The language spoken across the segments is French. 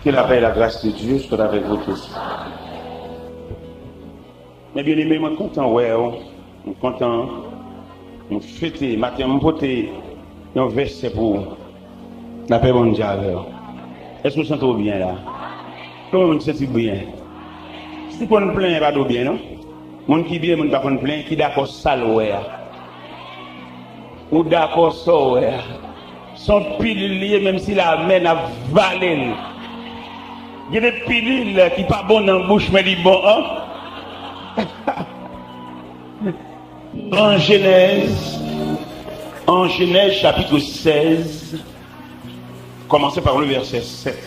Que la paix et la grâce de Dieu soient avec vous tous. Mais bien aimé, je suis content, ouais, je suis content. Je suis fêté, matin, je voté un verset pour la paix mondiale. Est-ce que vous sentez bien là? Comment vous sentez bien? Si vous ne plaît pas bien, non? Mon qui bien, mon pas qu'on plaint, qui d'accord ça, ouais. Ou d'accord ça, ouais. Son pilule, même si la main a valé. Il y a des pilules qui ne sont pas bonnes dans la bouche, mais qui sont bonnes. Hein? En Genèse chapitre 16, commencez par le verset 7.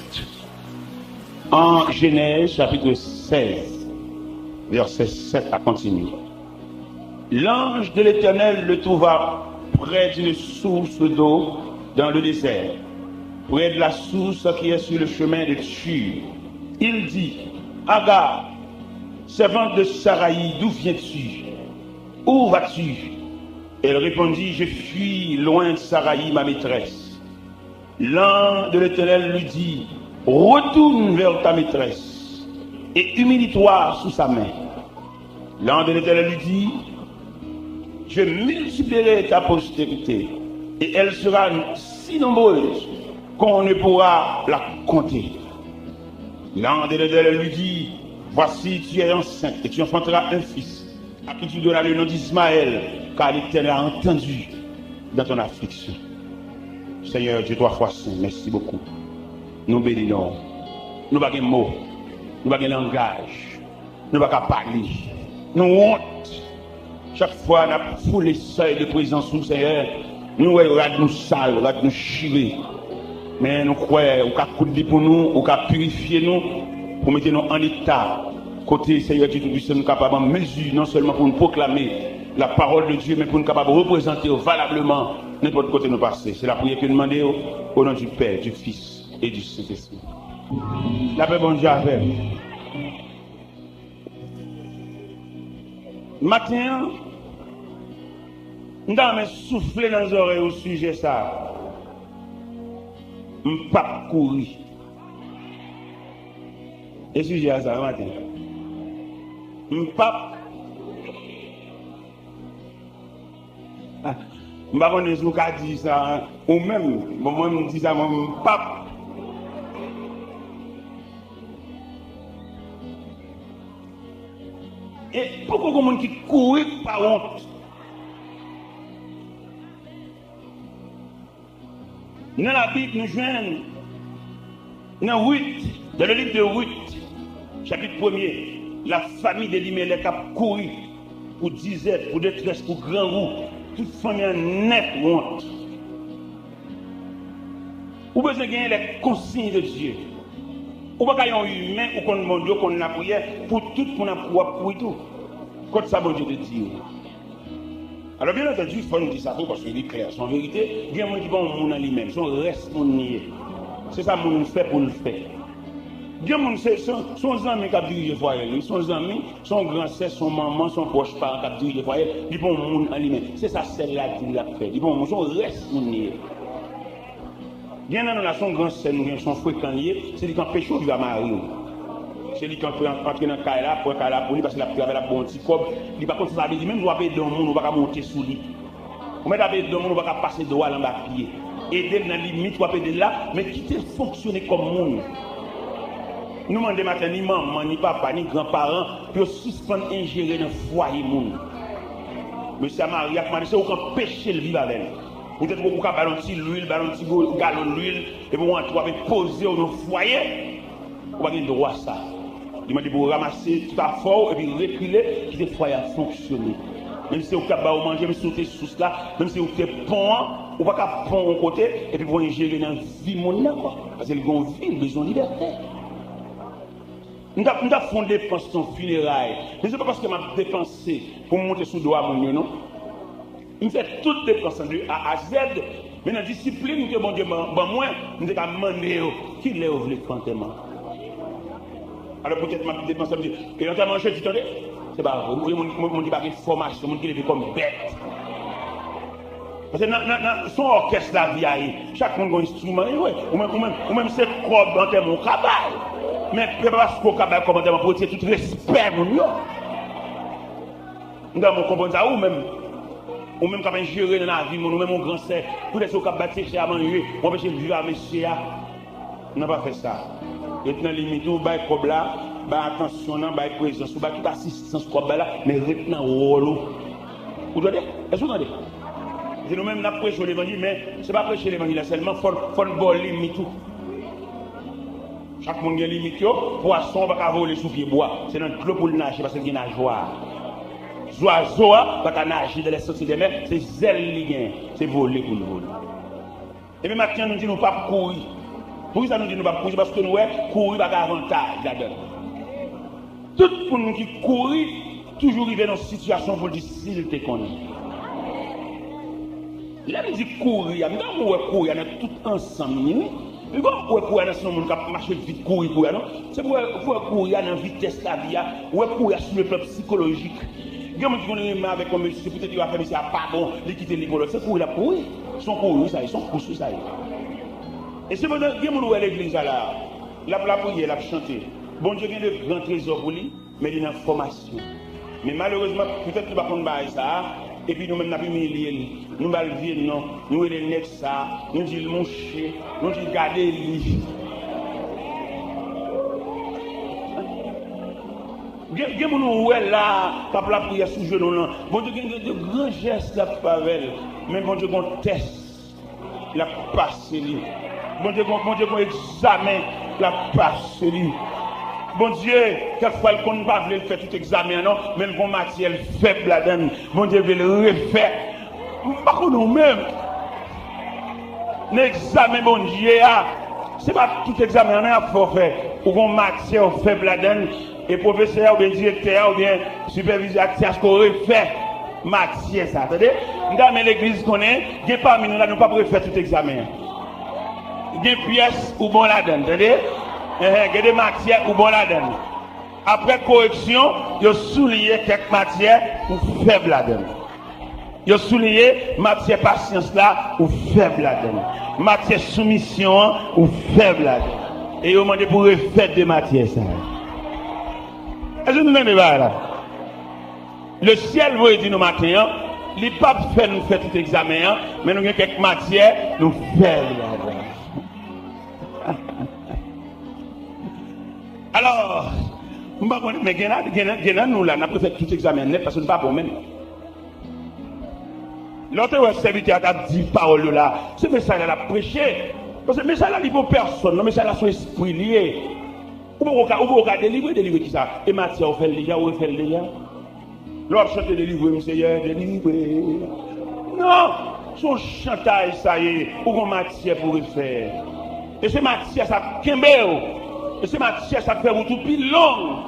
En Genèse chapitre 16, verset 7 à continuer. L'ange de l'Éternel le trouva près d'une source d'eau dans le désert, près de la source qui est sur le chemin de Shur. Il dit, Agar, servante de Saraï, d'où viens-tu? Où vas-tu? Elle répondit, je fuis loin de Saraï, ma maîtresse. L'ange de l'Éternel lui dit, retourne vers ta maîtresse et humilie-toi sous sa main. L'ange de l'Éternel lui dit, je multiplierai ta postérité et elle sera si nombreuse qu'on ne pourra la compter. L'ange de l'Éternel lui dit, voici tu es enceinte et tu enfanteras un fils à qui tu donneras le nom d'Ismaël, car l'Éternel a entendu dans ton affliction. Seigneur Dieu, 3 fois saint, merci beaucoup. Nous bénissons. Nous n'avons pas de mots, nous n'avons pas de langage, nous n'avons pas de parler. Nous honte. Chaque fois, nous avons foulé les seuils de présence du Seigneur. Nous regardons nous sales, nous regardons nous chirer. Mais nous croyons, nous avons coudé pour nous, nous avons purifié nous, pour mettre nous en état. Côté Seigneur Dieu Tout-Puissant, nous sommes capables de mesure, non seulement pour nous proclamer la parole de Dieu, mais pour nous capables de représenter valablement n'importe côté nous passer. C'est la prière que nous demandons au nom du Père, du Fils et du Saint-Esprit. La paix bon Dieu avec. Matin, nous avons soufflé dans les oreilles au sujet ça. Je ne peux pas courir. Et sujet à ça, matin. Je ne peux pas. Je ne sais pas si vous avez dit ça, ou même, moi je me dis ça, je ne peux pas. Et pourquoi il y a des gens qui courent par honte? Dans la Bible, nous jouons dans Ruth, dans le livre de Ruth, chapitre 1er, la famille d'Elimelech a couru pour disette, pour détresse, pour grand roux, toute famille en net honte. Ou besoin de gagner les consignes de Dieu. Ou pas qu'il y ait un humain ou qu'on demande Dieu qu'on a prié pour tout le monde pour tout. Quand ça, bon Dieu te dit. Alors bien entendu, il faut nous dire ça parce qu'il est clair. C'est en vérité, bien moi qui bon monde en lui-même, son reste mon nier. C'est ça mon fait pour le faire. Bien mon c'est son ami qui a dirigé le foyer, son ami, son grand-sœur, son maman, son proche parent qui a dirigé le foyer, il bon monde en lui-même. C'est ça celle-là qui l'a fait. Il bon son reste mon nier. Bien dans la son grand-sœur, nous son fréquent lié, c'est lui qui empêche il va marier. C'est lui qui peut entrer dans le cas là, pour lui, parce qu'il a pris avec la bonne petite cob. Il va continuer à dire, même nous avons dans le monde, on va monter sous lui. On met dans le monde, on va passer de droit en bas pied. Aider dans la limite, on va de là, mais quitter fonctionner comme monde. Nous demandons matin, ni maman, ni papa, ni grands-parents, pour suspendre ingérer dans le foyer monde. Monsieur Marie a demandé, c'est aucun péché le vivre avec elle. Peut-être qu'on a balancé l'huile, balancé le gallon d'huile, et pour on va poser dans le foyer, on va avoir le droit à ça. Il m'a dit pour ramasser tout à fort et puis reculer, quitter le foyer à fonctionner. Même si vous avez manger, même si vous avez sous là, même si vous avez pont, vous ne pouvez pas pont au côté et puis vous ingérer dans la vie mondiale. Parce que vous avez une vie, besoin de liberté. Nous avons fait des dépenses en funérailles. Mais ce n'est pas parce que je m'ai dépensé pour monter sous le doigt à mon non. Nous faisons toutes les dépenses de A à Z. Mais dans la discipline que mon Dieu m'a moi, nous devons demander qui les ouvre les fantômes. Alors peut-être ma dépense, et notamment je dis, attendez, c'est pas vrai, mon dit pas une formation, mon qui est comme bête. Parce que son orchestre la vie, chaque monde a un instrument, ou même c'est quoi dans mon cabal. Mais parce qu'au cabal, comment dire, pour tout respect, mon yo. Nous devons comprendre ça, ou même quand on gérer dans la vie, ou même mon grand sœur, tout les gens qui bâtir chez à manger, on empêche de vivre à monsieur, on n'a pas fait ça. Et dans les limites, on va comme là, attention, on va présence, on va toute assistance comme là, mais retenant au rôle. Vous entendez? Est-ce que vous entendez? C'est nous-mêmes qui prêchons l'évangile, mais ce n'est pas prêcher l'évangile seulement, il faut avoir une limite. Chaque monde a une limite. Poisson va pas voler sous pied bois. C'est notre clos pour le nager parce qu'il y a une joie. Oiseau va pas nager dans les sorties des mers, c'est zèle lié, c'est voler pour le voler. Et puis maintenant, nous disons pas courir. Pourquoi ça nous dit nous pas courir? Parce que nous, courir n'a pas d'avantage là-dedans. Tout le monde qui court, toujours arrive dans une situation pour dire s'il te connaît. Là, il dit courir, nous devons courir tout ensemble. Mais quand on courir dans ce monde qui marche vite, courir, non? C'est pour courir dans la vitesse de la vie, ou courir sur le plan psychologique. Il y a des gens qui ont avec un monsieur, peut-être qu'il va faire, mais c'est pas bon, il quitte l'école. C'est courir la courir. Ils sont courir, ça, ils sont courir, ça. Et c'est pendant que nous à l'église, là, la prière, la chanter. Bon Dieu, il y a de grands trésors pour lui, mais il y a une formation. Mais malheureusement, peut-être qu'il va prendre ça. Et puis nous-mêmes, nous avons mis nous allons vivre, nous les nègres, ça, nous disons mon chien, nous disons garder lui. Il y a des gens là, pas la prière sous genou. Bon Dieu, il y a de grands gestes là, Pavel. Mais bon Dieu, on teste, la passe lui. Bon Dieu, on examen, la passe lui. Bon Dieu, quelquefois, il ne peut pas faire tout examen, non, mais le bon matière faible là-dedans. Bon Dieu veut le refaire. Pas que nous-mêmes. L'examen, bon Dieu, ce n'est pas tout examen, il faut faire. Ou bon matière faible là-dedans. Et professeur, ou bien directeur, ou bien superviseur, c'est ce qu'on refait. Matière, ça. Attendez? Dans l'église qu'on est, il y a parmi nous là, nous ne pouvons pas faire tout examen. Il y a une pièce ou bon là-dedans. Attendez? Il y a des matières ou bon là-dedans. Après correction, il y a souligné quelques matières ou faibles là-dedans. Il y a souligné matière patience là ou faible là-dedans. Matière soumission ou faible là-dedans. Et il a demandé pour refaire des matières ça. Est-ce que nous n'aimons pas là? Le ciel vous dit nous matin, les papes fait nous faire tout examen, mais nous avons quelques matières, nous faibles là-dedans. Alors, mais nous là, nous avons fait tout examen net parce que nous ne sommes pas bon même. L'autre serviteur a dit parole là, ce message là a prêché. Parce que le message là, il faut personne, le message là, son esprit lié. Ou vous délivrer qui ça? Et Matthieu, on fait le déjà, on fait le déjà. L'autre chante délivrer, monsieur, délivrer. Non, son chantage, ça y est, ou Matthieu pourrait faire. Et c'est Matthieu, ça kembe. Et c'est Matthieu, ça fait tout plus long.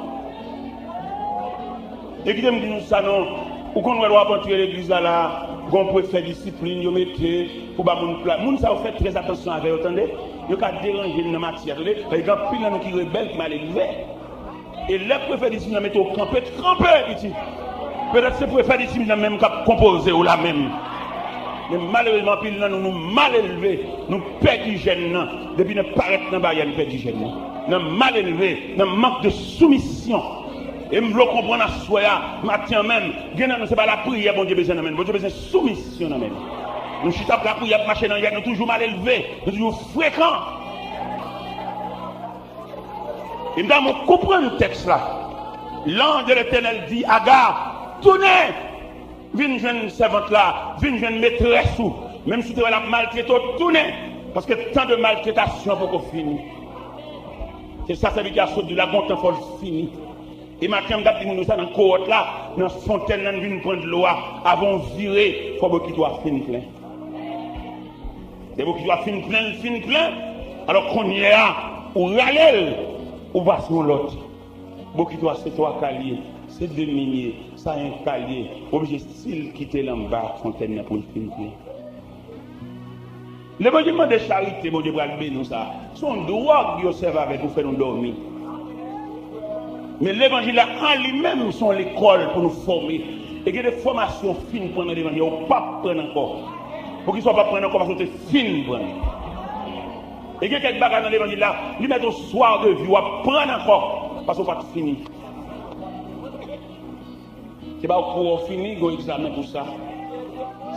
Et qui me dit nous ça, non? Ou qu'on doit aventurer l'église là, qu'on peut faire discipline, vous mettez, pour pas mon plat. Moun ça, vous faites très attention avec, attendez? Vous avez dérangé dans la matière, attendez? Il y a pile de gens qui rebelles, qui mal élevés. Et là, vous pouvez faire discipline, vous mettez au camper, ici. Peut-être que vous pouvez faire discipline, même composer ou la même. Mais malheureusement, pile de nous mal élevés, nous perdons du gène, depuis ne paraître dans la barrière, nous perdons du gène. Nous mal élevés, nous manque de soumission. Et je veux comprendre à soi, matin même, ce n'est pas la prière, bon Dieu besoin d'amène, bon Dieu besoin de soumission d'amène. Nous chutons la prière, marcher dans nous toujours mal élevés, nous toujours fréquents. Et nous devons comprendre le texte là. L'ange de l'Éternel dit, Agar, tournez, viens jeune servante là, viens jeune maîtresse ou, même si tu as la maltraitance, tournez, parce que tant de maltraitation pour qu'on finisse. C'est ça, ça veut dire que la bonne temps faut finir. Et maintenant, nous sommes dans la cohorte là, dans la fontaine, nous venons prendre de l'eau, avant de virer, il faut qu'il soit fin plein. C'est qu'il soit fin plein. Alors qu'on y est là, ou râler, ou va sur l'autre. Beaucoup doit c'est toi calier, c'est deux milliers, ça un calier, obligé style quitter l'en bas, fontaine pour le fin plein. L'évangile de charité, mon Dieu, nous ça. Son droit qui observe avec pour faire nous dormir. Mais l'évangile en lui-même sont l'école pour nous former. Et il y a des formations fines pendant l'évangile, on ne peut pas prendre encore. pour qu'il ne soit pas pris encore parce que c'est fini. Et il y a quelques bagages dans l'évangile là, lui mettre au soir de vie, ou à prendre encore, parce qu'on va tout finir. C'est pas pour finir, il y a un examen pour ça.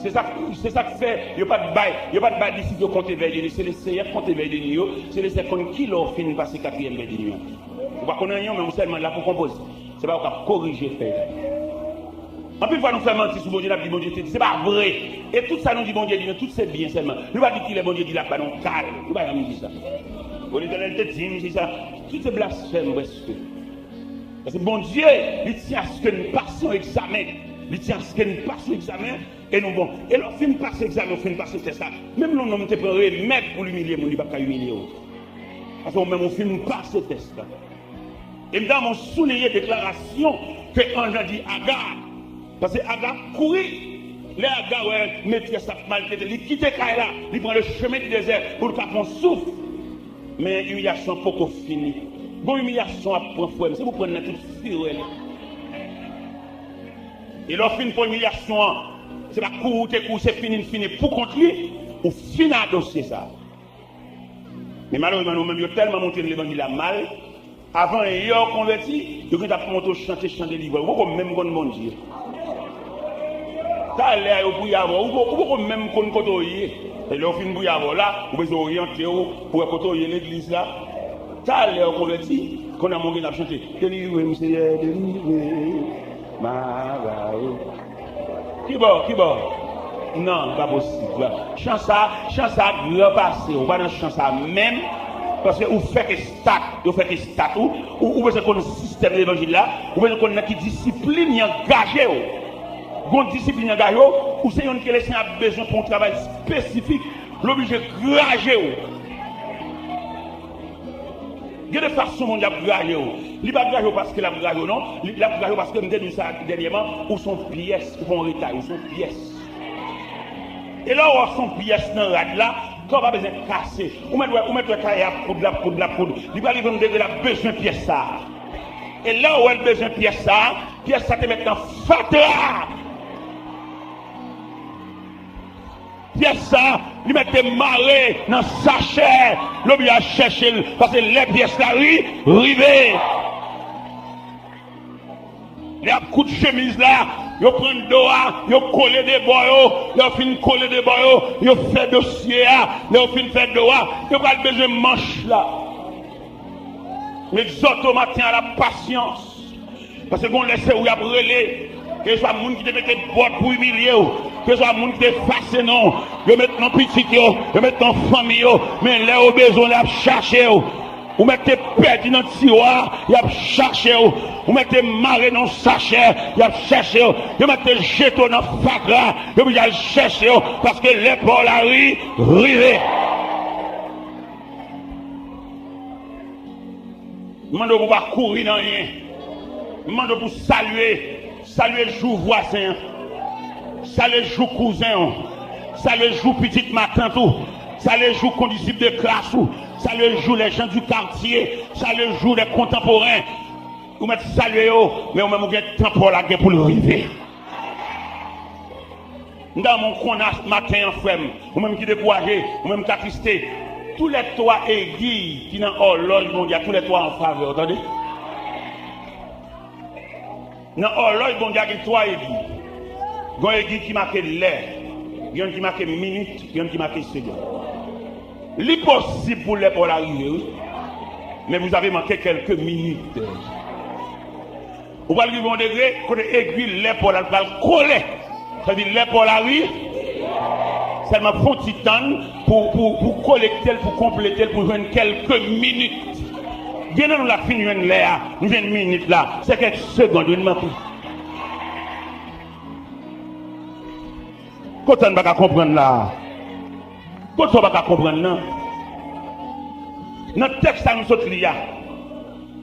C'est ça qui fait, il n'y a pas de bail d'ici de compter vers lui, c'est les CF compter vers lui, c'est les 50 kilos qui finissent par passer 4e vers lui. Vous ne connaissez rien, mais vous seulement là pour composer. C'est pas pour corriger faire. En plus, nous faisons mentir sur bon Dieu, nous dit bon Dieu, c'est pas vrai. Et tout ça, nous dit bon Dieu, tout c'est bien seulement. Nous ne pas dire qu'il est bon Dieu, dit là-bas, non, calme. Nous ne pas dire ça. Bon Éternel te dit, c'est ça. Tout c'est blasphème, presque. Parce que bon Dieu, il tient à ce que nous passions l'examen. Il tient à ce que nous passions l'examen. Et nous, bon. Et là, on finit par l'examen, on finit par ce test là. Même nous, on te peut remettre pour l'humilier, on ne va pas humilier. Parce qu'on même, on finit par ce test là. Et dans mon souligné déclaration que Ange dit Agar. Parce que Agar courit. Les Agar, ouais, maîtresse a mal traité. Il quitte Kaila. Il prend le chemin du désert pour le capon souffle. Mais l'humiliation n'est pas finie. Bon, humiliation à prendre fouet. Mais si vous prenez tout firel. Et leur fin pour l'humiliation, c'est pas courir, c'est fini. Pour continuer, ou finir à dossier ça. Mais malheureusement, nous-mêmes, nous avons tellement monté l'évangile à mal. Avant, ils ont converti, ils ont monté chanter des livres. Vous pouvez même connaître mon Dieu. Ça a l'air de bouillir avant. Vous pouvez même connaître côtoyer. Et là, au fin de bouillir avant là, vous pouvez orienter pour côtoyer l'église là. Ça a l'air de converti, qu'on a monté à chanter. Délivrez, Seigneur, délivrez. Qui bon? Non, pas possible. Chance à repasser. On va dans chance à même. Parce que vous faites que stat, ou vous avez un système de l'évangile là, ou vous avez une discipline engagée. Une discipline engagée, ou c'est une qui a besoin pour un travail spécifique, l'obligé de grager. Il y a des façons dont il a grager. Il n'a pas grager parce qu'il a grager, non. Il a grager parce que nous avons dit ça dernièrement, où sont pièces, où sont retail, où sont pièces. Et là où sont pièces dans la rade là, quand on va besoin de casser, ou mettre le cahier à poudre. Il va arriver à la besoin de pièces ça. Et là où elle a besoin de pièces ça te met dans fatra. Pièces ça, il met des marées dans sachet, l'objet à chercher, parce que les pièces là, rivées. Les coups de chemise là, ils prennent doigts, ils collent des boyaux, ils finissent coller des boyaux, ils font dossier, ils finissent faire doigts, ils ont besoin de manche là. L'exhorte au matin à la patience. Parce que qu'on laisse où il y a brûlé, que ce soit le monde qui te mette boîte pour humilier, que ce soit le monde qui te fasse non, ils mettent dans petit, ils mettent dans famille, mais là au besoin, ils chercher. Vous mettez perdu dans le tiroir, il a cherché. Vous mettez maré dans le sachet, il a cherché. Vous mettez jeton dans le fatra, il a cherché. Parce que l'épaule a rivé. Je demande pour pas courir dans rien. Je demande pour saluer le jour voisin, saluer le jour cousin, saluer le jour petit matin tout, saluer le jour condisciple de classe tout. Ça le joue les gens du quartier, ça le joue les contemporains. Vous mettez saluer, mais vous même vous avez temps pour la guerre pour le river. Dans mon connasse matin en frère, vous même qui découragé, vous même qui attristé, tous les toits aiguilles qui n'ont horloge mondiale, tous les toits en faveur, attendez. Dans l'horloge mondiale, il y a trois aiguilles. Il y a une aiguille qui marque l'air, il y a une qui marque minute, il y a une qui marque seconde. L'impossible pour les pour l'arrivée, mais vous avez manqué quelques minutes. Vous allez arriver au degré que l'aiguille les pour la coller. C'est-à-dire les pour l'arrivée, seulement font titan pour collecter, pour compléter, pour jouer quelques minutes. Bien nous la fin de l'air, nous avons une minute là, c'est quelques secondes, une minute. Quand on ne va pas comprendre là. Quand on ne va pas comprendre, non. Notre texte, ça nous saute là.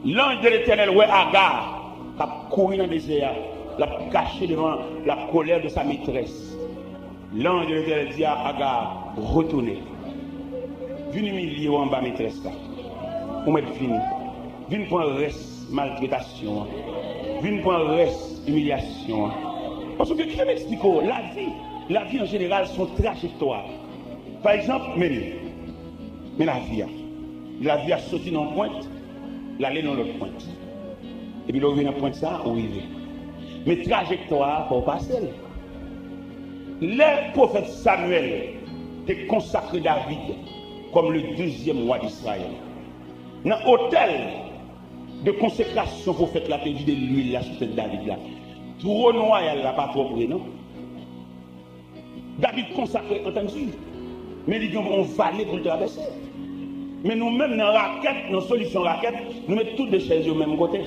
L'ange de l'Éternel, ouais, Agar, qui a couru dans le désert, l'a caché devant la colère de sa maîtresse. L'ange de l'Éternel dit à Agar, retournez. Viens humilier en bas maîtresse là. Pour mettre fini. Viens prendre reste maltraitation. Viens prendre reste humiliation. Parce que qui m'explique, la vie en général, son trajectoire. Par exemple, mais la vie a sauté dans le pointe, l'aller dans l'autre pointe. Et puis là, on vient dans le pointe ça, on y est. Mais trajectoire, pour passer. Le prophète Samuel a consacré David comme le deuxième roi d'Israël. Dans l'hôtel de consécration pour faire la vie de l'huile là sur cette David là. Trône royal là pas trop près, non? David consacré en tant que juge. Mais il dit on valait pour le traverser. Mais nous-mêmes dans la raquette, dans la solution raquette, nous mettons toutes les chaises au même côté.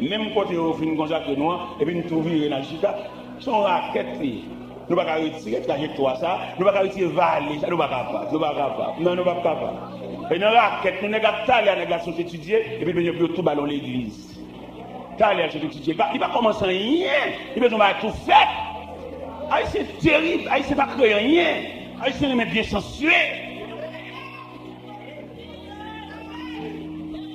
Même côté au fin consacré noir, et puis nous trouvons dans le chita. Son raquette, nous ne pouvons pas retirer trajectoire ça, nous ne pouvons pas retirer vallée, ça nous ne pouvons pas capable. Non, nous ne pouvons pas capable. Et dans la raquette, nous n'avons pas les sont étudiés, et puis nous avons tout ballon l'église. Taler sont étudiés. Il va commencer rien, il va tout faire. Ah, c'est terrible, ah, c'est pas créer rien. Ah, c'est bien censuré.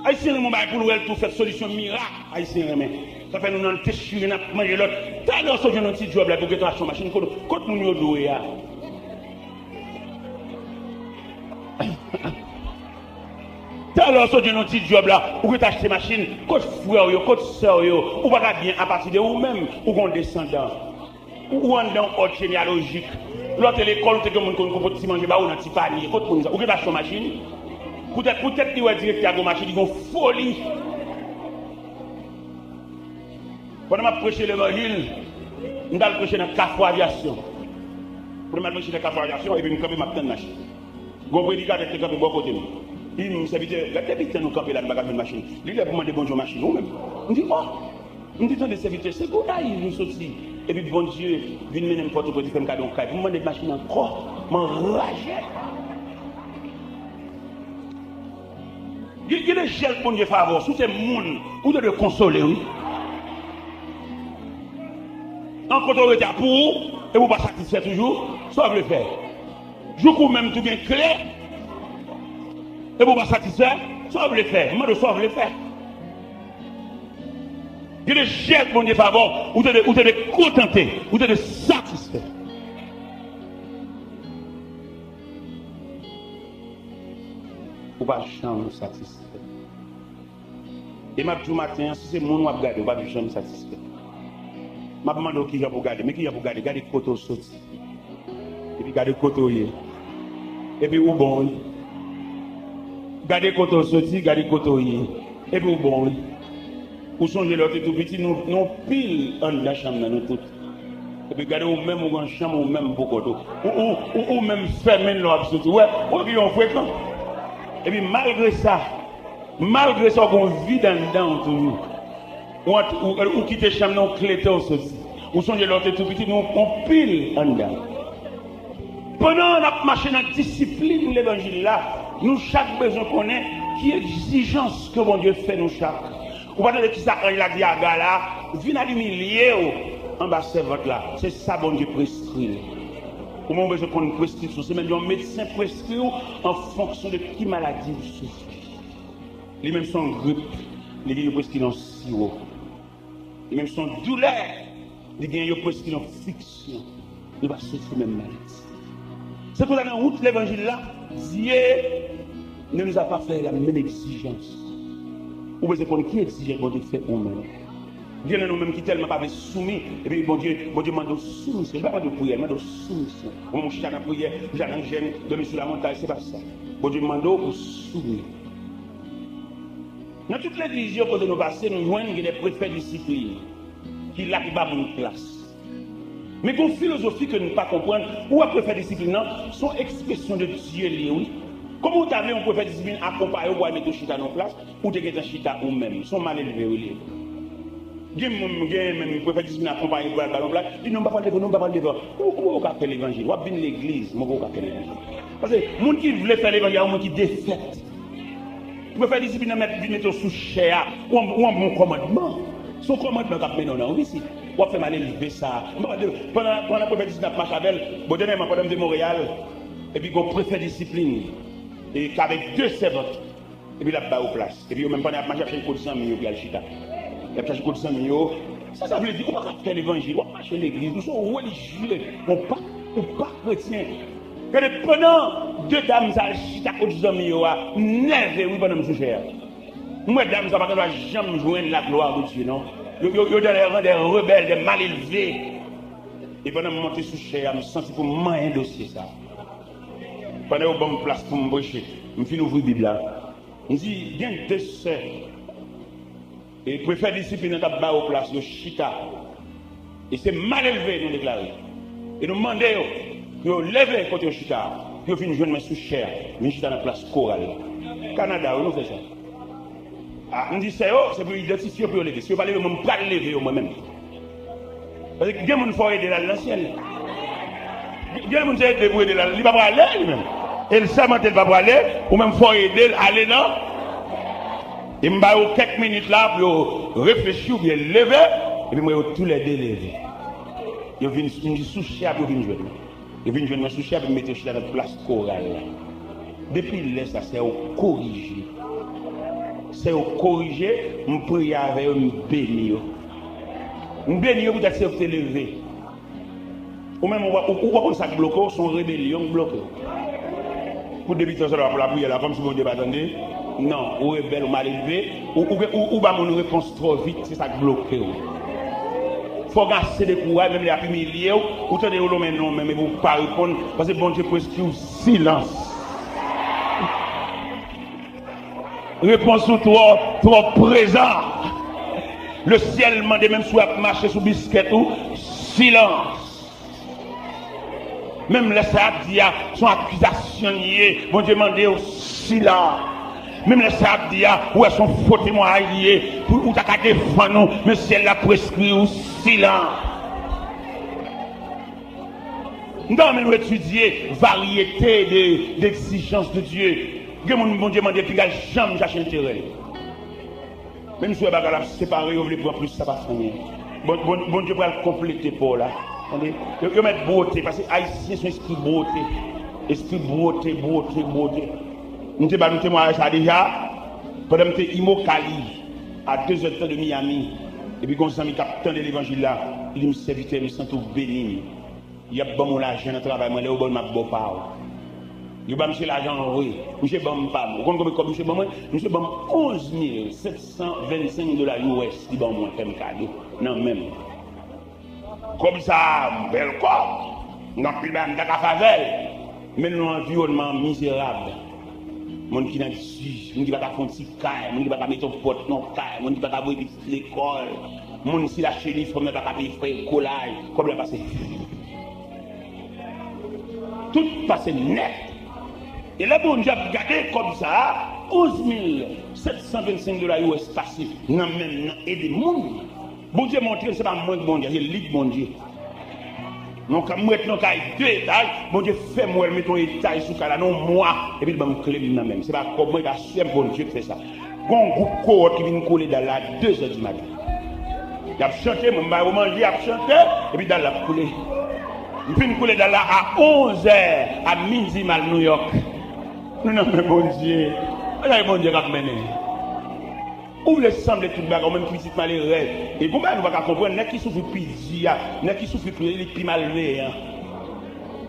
Haïtien remè pour nous tout faire solution miracle. Haïtien remè. Ça fait nous dans le déchirer n'a manger l'autre. T'as dans ce un petit job là pour que tu achètes machine côté moun yo doué ya. T'as dans ce un petit job là pour que tu achètes machine côté frère yo, côté sœur yo, ou pas bien à partir de vous même ou gon descendant. Ou en dans ordre généalogique. L'autre l'école tu que moun kon petit manger ba ou dans petit panier, côté moun ça. Ou que tu achètes machine. Peut-être qu'il va dire que tu machine, ils vont folie. Pendant que je prêche l'évangile, je vais prêcher dans le Carrefour Aviation. Pour me prêcher dans le Carrefour Aviation, et puis je vais me prendre machine. Je vais prédicateur qui est campé de bon côté. Il me serviteur, la tête nous camper là, je vais machine. Il a demandé bonjour machine, nous même. Je dis, oh, je dis, des serviteurs, c'est bon, là, ils nous sortent. Et puis, bon Dieu, vient me n'importe quoi, il fait un cadeau. Vous me demandez de machine encore, m'enrager. Il y a des gels pour Dieu faveur, sous ces monde, ou de consoler, oui. En autorité pour vous, et vous ne pas satisfaire toujours, ça vous le faire. Je vous même tout bien clair, et vous ne pas satisfaire, ça vous le faire. Moi, de ça vous le faire. Il y a des gels pour Dieu faveur, ou de contenter, ou de satisfaire. Ou pas jamais satisfait. Et ma tout matin, si c'est mon ou regarder, ou pas jamais satisfait. Ma demande qui va pour garder, mais qui va pour garder, garder côté sorti. Et puis garder côté et puis ou bon. Garder côté sorti, garder côté et puis ou bon. Ou changer l'autre tout petit, nous pile en la chambre nous toutes. Et puis garder ou même ou en chambre ou même beaucoup ou même fermer l'autre surtout. Ouais, ou qui on fréquent. Et puis malgré ça, on vit dedans toujours. Ou quitter la chambre, on clé aussi. Ou songe l'autre tout petit, nous on pile en dedans. Pendant la marché dans la discipline de l'évangile là, nous chaque besoin qu'on ait, qui exigence que mon Dieu fait nous chaque. Ou pas de qui ça il a dit à gars là, viens à l'humilier en bas servante là. C'est ça bon Dieu prescrit. Comment besoin qu'on prescription, c'est même un médecin prescrit en fonction de qui maladie il souffre. Les mêmes sont grippe, les gens prescrivent en sirop. Les mêmes sont douleur, les gens prescrivent en fiction. Il va souffrir même maladie. C'est pour ça que dans route l'évangile là, Dieu ne nous a pas fait la même exigence. Ou besoin qu'on qui exige bon Dieu fait pour nous. Dieu nous-mêmes qui tellement pas soumis, et puis bon Dieu demande soumission. Il ne pas de prière, il demande soumission. Mon chien dans la prière, j'allais gêner, dormir sur la montagne, c'est pas ça. Bon Dieu demande pour soumis. Dans toutes les visions que nous passons, nous joignons des préfets disciplines qui là qui bat une place. Mais une philosophie que nous ne pas comprendre, ou un préfet discipline, sont expressions de Dieu liées, oui. Comment vous avez un préfet discipline accompagné ou mettre un chita en place, ou de un chita ou même, sont mal élevés, oui. Il y a même préfet discipline accompagné pour le ballon blanc, il n'ont pas parlé de nous, pas parlé de vous. Comment vous avez l'évangile? Vous avez l'église, vous avez l'évangile. Parce que les gens qui veulent faire l'évangile, il y a des gens qui défaitent. Vous pouvez faire discipline, mettre sous chair, ou un bon commandement. Son commandement qui a mené dans ici. Vous avez fait mal élever ça. Pendant la première discipline, marche avec elle, vous donnez ma madame de Montréal, et puis vous préférez discipline, et qu'avec 2 servantes, et puis là-bas au place. Et puis même pendant la marche, il y a un coup de 100 millions, puis il y a le chita. Il y a un coup de 100 millions. Ça veut dire qu'on va faire l'évangile, on va marcher l'église, nous sommes religieux, on pas. ou pas chrétien. Que pendant 2 dames à chita côté des amis, nerveux, oui, pendant me cher. Moi, dames, ça va jamais joindre la gloire de Dieu, non? Yo dans des rebelles, des mal élevés. Et pendant que je monte sous cher, je me sens pour moi un dossier ça. Pendant que je me place pour me prêcher, je finis ouvrir la Bible là. Je dis, il y a 2 sœurs. Et pour faire discipline dans la au place, le chita. Et c'est mal élevé, nous déclarons. Et nous demandons, nous lever côté au chita. Puis nous finissons jouer sous cher, mais chita dans la place chorale. Canada, nous faisons ça. Ah, on dit c'est pour identifier pour lever. Si vous ne parlez pas, je ne peux pas lever moi-même. Parce que il y a des gens qui font aider dans l'ancien. Il y a des gens qui font aider dans l'ancien. Il ne va pas aller lui-même. Et le serment ne va pas aller. Ou même faut aider à aller dans. Et je vais quelques minutes là pour réfléchir ou bien lever. Et puis moi, tous les deux lever. Je viens sous cher pour venir jouer. Je viens jouer sous cher pour mettre dans la place chorale. Depuis là, ça c'est corrigé. C'est au corriger, je prie avec eux, je bénis. Je bénis pour accepter lever. Ou même, on va ça bloquer, son rébellion bloqué. Pour débuter ça pour la prière, là, comme si vous ne attendez. Non, ou rebelle, ou mal élevé, ou va mon réponse trop vite, c'est ça qui bloque. Il faut gasser des courage, même les humiliés, ou tenez au même non, mais vous ne pas répondre, parce que bon Dieu prescrit silence. Réponse trop présent. Le ciel m'a même soit marcher sous biscuit ou silence. Même les sabdia sont accusations liées. Bon Dieu demandé au silence. Même les sabdia où elles sont faux témoins liés pour t'as qu'à défendre nous, mais ciel l'a prescrit au silence. Nous allons étudier variété d'exigences de Dieu. Bon Dieu m'a dit que jamais chercher intérêt. Même si vous avez séparé, vous voulez prendre plus, ça va finir. Bon Dieu va le compléter pour là. Vous mettre beauté, parce que les Haïtiens sont esprit beauté. Esprit beauté. Nous avons témoignage ça déjà. Pendant que nous sommes à 2 heures de Miami. Et puis, quand nous sommes capitaine de l'évangile là, il me serviteur, il me sent béni. Il y a bon l'argent dans le travail, moi, je ne ma beau pas. Je vais me l'argent, oui. Je vais me pas. Vous comprenez comme je vais me 11 725 $ US. Je vais me faire un cadeau. Non, même. Comme ça, bel corps. Nous avons pris la favelle. Mais nous avons un environnement misérable. Mon qui n'a pas mon qui va faire un petit caille, mon qui va mettre un pote dans le caille, mon qui va faire l'école, mon si la chérie, comme ne va pas payer frais, collage, comme le passé. Tout passe net. Et là, bon, j'ai regardé comme ça, 11 725 $ US passifs, non même aider le monde. Bon Dieu montre que ce n'est pas moi que bon Dieu, c'est lui que bon Dieu. Donc, moi, je suis 2 étages, bon Dieu fait moi, je mets ton étage sous là, non moi, et puis je me clé même. Ce n'est pas comme moi, c'est bon Dieu qui fait ça. Bon groupe cohorte qui vient couler dans la 2 h du matin. Il a chanté, mon mari manger, il a chanté, et puis dans la coulée. Il finit couler dans la à 11 h à midi mal New York. Nous n'avons pas bon Dieu. On a bon Dieu qui a mené. Où les semble tout le monde, même petit malheureux. Et vous même, vous ne comprendre, n'est qui souffre plus, n'est qui souffre plus malheureux.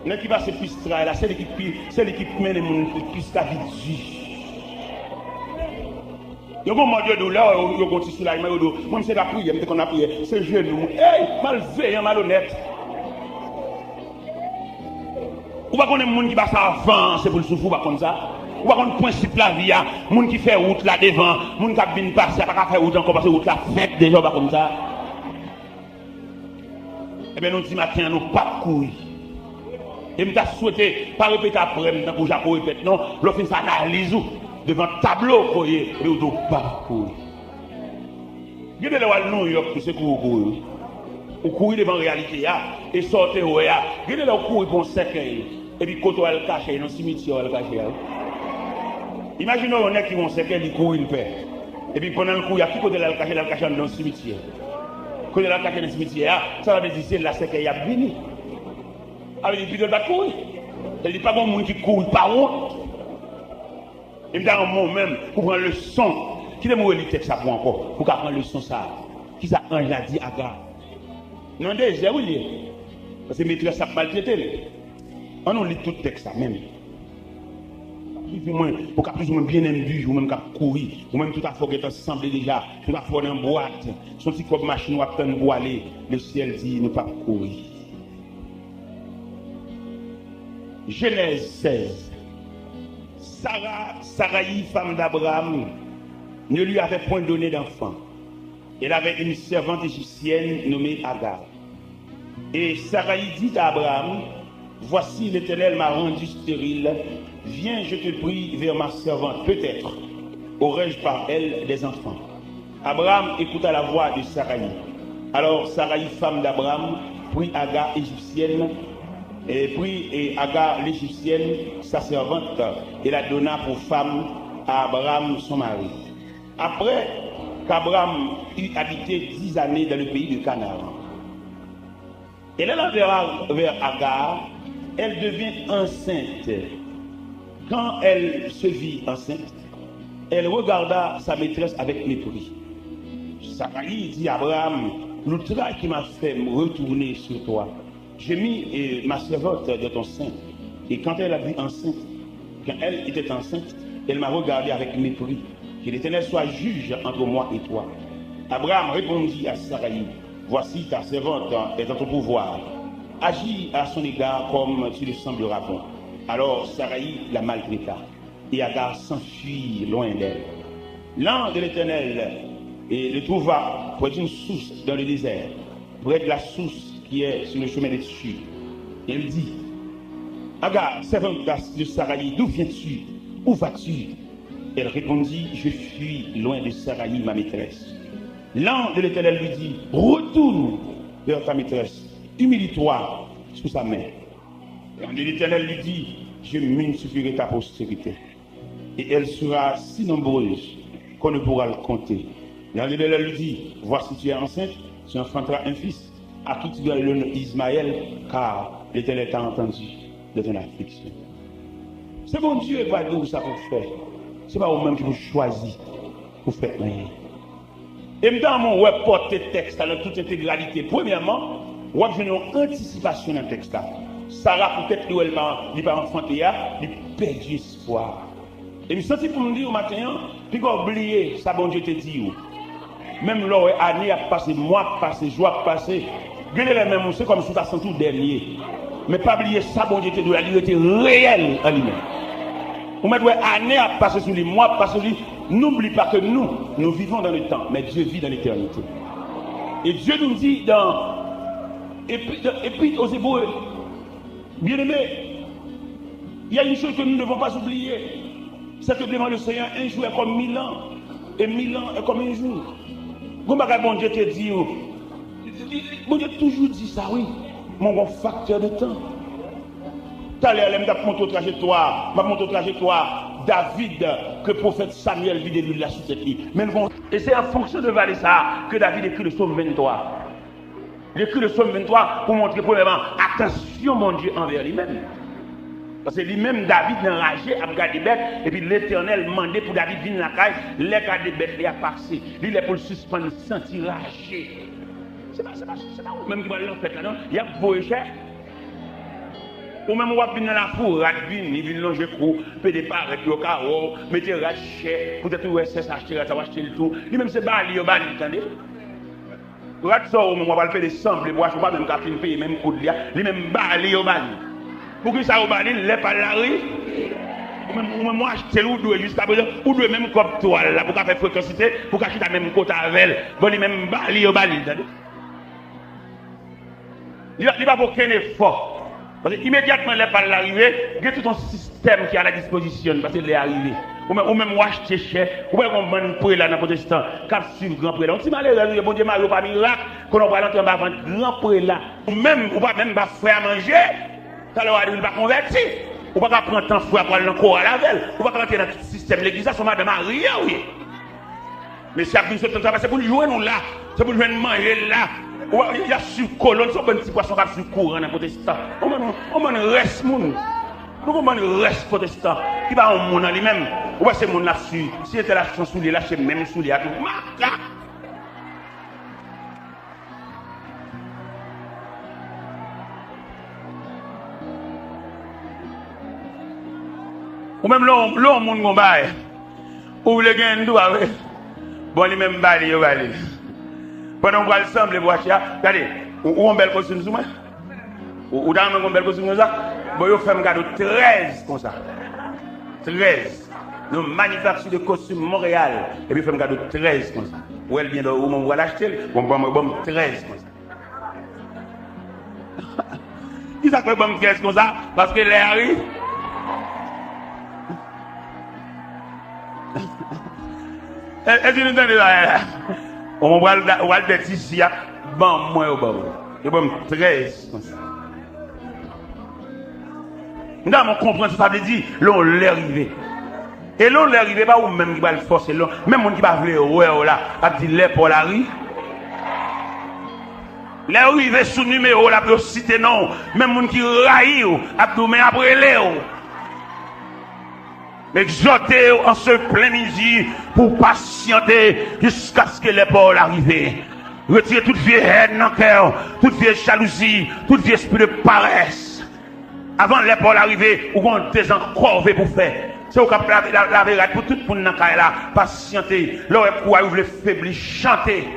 N'est qui passe plus travail, c'est l'équipe mène les gens plus ta vie. Il y a un moment de douleur, il y a un petit soulagement. Moi, c'est la prière, c'est qu'on a prié. C'est genou. Hey, malveillant, malhonnête. Ou pas qu'on ait des gens qui passent avant, c'est pour le souffrir, pas comme ça. Ou pas qu'on ait le principe de la vie, les gens qui font route là devant, les gens qui viennent passer, pas faire route encore parce que route là fait déjà, pas comme ça. Eh bien, nous disons matin, nous pas courir. Et je souhaité, pas répéter après, tant que j'ai répété, non, l'office analyse devant le tableau, vous voyez, et vous ne pas courir. Regardez le New York, c'est courir. Ou courir devant la réalité, et sortir, regardez le courir pour un cercueil. Et puis, quand on va le cacher, dans le cimetière, on va le cacher. Imaginez on est qui vont se faire du coup il paie. Et puis pendant le coup, il y a qui côté là le cacher dans le cimetière. Quand il a caché dans le cimetière, ça veut dire que là c'est qu'il y a béni. Alors il dit qu'il va courir. Il dit pas bon monde qui court pas honte. Et puis dans un moment même pour prendre le son, qui est mon texte ça pour encore pour prendre le son ça. Qui ça ange a dit Agar. Non désert oui. Parce que maîtresse a maltraité. On nous lit tout le texte, ça même. Pour qu'à plus ou moins bien imbu, ou même qu'à courir, ou même tout à fait qu'être assemblé déjà, tout à fait dans une boîte, son petit comme machine ou à peine pour aller, le ciel dit ne pas courir. Genèse 16. Sarai, femme d'Abraham, ne lui avait point donné d'enfant. Elle avait une servante égyptienne nommée Agar. Et Sarai dit à Abraham, voici l'Éternel m'a rendu stérile, viens, je te prie, vers ma servante, peut-être aurais-je par elle des enfants. Abraham écouta la voix de Sarai. Alors Sarai, femme d'Abraham, prit Agar égyptienne, et prit Agar l'égyptienne, sa servante, et la donna pour femme à Abraham son mari. Après qu'Abraham eut habité 10 années dans le pays de Canaan, elle alla vers Agar, elle devint enceinte. Quand elle se vit enceinte, elle regarda sa maîtresse avec mépris. Sarai dit à Abraham, l'outrage qui m'a fait me retourner sur toi, j'ai mis ma servante de ton sein. Et quand elle a vu enceinte, quand elle était enceinte, elle m'a regardé avec mépris. Que l'Éternel soit juge entre moi et toi. Abraham répondit à Sarai, voici ta servante est dans ton pouvoir. Agis à son égard comme tu le sembleras bon. Alors Sarai la maltraita et Agar s'enfuit loin d'elle. L'ange de l'Éternel le trouva près d'une source dans le désert, près de la source qui est sur le chemin des dessus. Il dit, Agar, servante de Sarai, d'où viens-tu? Où vas-tu? Elle répondit, je fuis loin de Sarai, ma maîtresse. L'ange de l'Éternel lui dit, retourne vers ta maîtresse, humilie-toi sous sa main. L'ange de l'Éternel lui dit, je multiplierai ta postérité, et elle sera si nombreuse qu'on ne pourra le compter. L'ange de l'Éternel lui dit, voici tu es enceinte, tu enfanteras un fils, à qui tu dois le nom Ismaël, car l'Éternel t'a entendu de ton affliction. C'est bon Dieu va dire où ça vous fait. Ce n'est pas vous-même qui vous choisissez pour faire rien. Et dans mon web porter texte dans toute intégralité, premièrement, vous avez une anticipation dans le texte. Sarah, peut-être qu'elle n'est pas enfanté, elle perd espoir. Et je me sens pour me dire au matin, puis qu'on oublie ça, bon Dieu te dit. Même l'année a passé, mois passé, jours passé, regardez les mêmes, c'est comme si ça sent tout dernier. Mais pas oublier ça, bon Dieu te dit, il était réel en lui-même. Vous mettez année à passer sur les mois, passer sur lui. N'oublie pas que nous vivons dans le temps, mais Dieu vit dans l'éternité. Et Dieu nous dit dans Épître aux Hébreux, bien aimé, il y a une chose que nous ne devons pas oublier, c'est que devant le Seigneur, un jour est comme 1000 ans, et 1000 ans est comme un jour. Bon Dieu te dit, bon Dieu toujours dit ça, oui, mon bon facteur de temps. Tout à l'heure, je vais monter au trajectoire, David, que le prophète Samuel vit de lui la suite. Et c'est en fonction de ça que David écrit le psaume 23. Il écrit le psaume 23 pour montrer premièrement, attention mon Dieu envers lui-même. Parce que lui-même, David est enragé, a regardé bête, et puis l'Éternel demandé pour David venir dans la caille, les garder bête, il a passé. Il est pour le suspendre, sentir ragé. C'est pas vous-même qui va l'en faire là, non? Il y a beau cher. Ou même, on va venir dans la fourre, il vient longer cou, payer des pareils, au carreau, mettez rachet, peut-être où est-ce acheter, ça va acheter le tout. Lui-même, c'est bali, au bali, attendez. Rat ça, on va le faire des samples, les bois, je ne vais pas même capter payer, même coup de lia, lui-même bali, au bali. Pour que ça, au bali, il n'est pas la rue. Ou même, moi, acheter ou deux, jusqu'à présent, ou deux, même comme toi, là, pour faire fréquencité, pour acheter la même côte avec elle, bon, lui-même bali, au bali, attendez. Il va pas pour qu'un effort. Parce qu'immédiatement, les pas l'arrivée, il y a tout un système qui est à la disposition parce qu'il est arrivé. Ou même acheter cher, ou même on vend pour là dans le protestant, cap suivre grand prix là. On dit malheureux, bon Dieu, Mario pas miracle, qu'on va rentrer en vendre grand prix là. Ou même, ou pas même frère à manger, ça leur arrive, il va convertir. Ou pas prendre temps frère pour aller encore à la veille. Ou pas rentrer dans le système l'église, ça, son madame a rien, oui. Mais si après ce temps, c'est pour nous jouer nous là, c'est pour nous manger là. Il y a sur colonne, c'est un petit poisson qui a sur courant dans le protestant. On reste moun. Nous reste protestant. Qui va en moun en lui-même. Ou c'est moun là sur. Si c'était la chance sous les là, c'est même sous les à tout. Ou même l'homme monde combat. Ou le gain d'où avec. Bon, les mêmes balles, ils vont aller. Pendant qu'on va ensemble, voir ça. Regardez, ou un bel costume sur moi. Ou dans un bel costume comme ça. Bon, ils font un cadeau 13 comme ça. 13. Nous manufacture de costumes Montréal. Et puis, ils font un cadeau 13 comme ça. Ou elle vient de où on va l'acheter. Bon, 13 comme ça. Qui ça fait bon 13 comme ça? Parce que les arrive. Est-ce que nous entendez là? On va le dire ici, bon, moi au bas. Je vais me 13 comme ça. Nous avons compris ce que ça veut dire, l'on l'est arrivé. Et l'on l'est arrivé, pas ou même qui va le forcer, même on qui va vouloir, ouais, là, a dit l'est pour la rue. Les arrivés sous numéro, la pour citer non, même on qui raille, a dit, mais après les. Exhortez en ce plein midi pour patienter jusqu'à ce que l'épaule arrive. Retirez toute vieille haine dans le cœur, toute vieille jalousie, toute vieille esprit de paresse. Avant l'épaule arriver, vous avez des encorvés pour faire. C'est au cap la vérité pour tout le monde dans le cœur là. Patienter. L'heure pour vous voulez faiblir, chanter.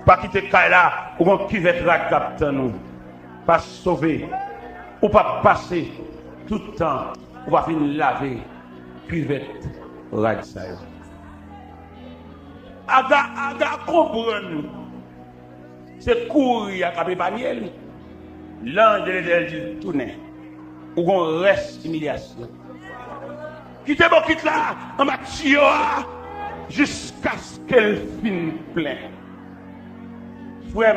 Pas quitter le cœur là, vous avez qui va être capteur nous. Pas sauver. Ou pas passer. Tout le temps, on va finir laver, cuvette, radissaille. Aga comprendre. C'est courir à Capé Paniel. L'ange de l'Éternel dit tourner. Ou qu'on reste humiliation. Quittez bon quitte là, en bâtiment, jusqu'à ce qu'elle finisse plein. Frère,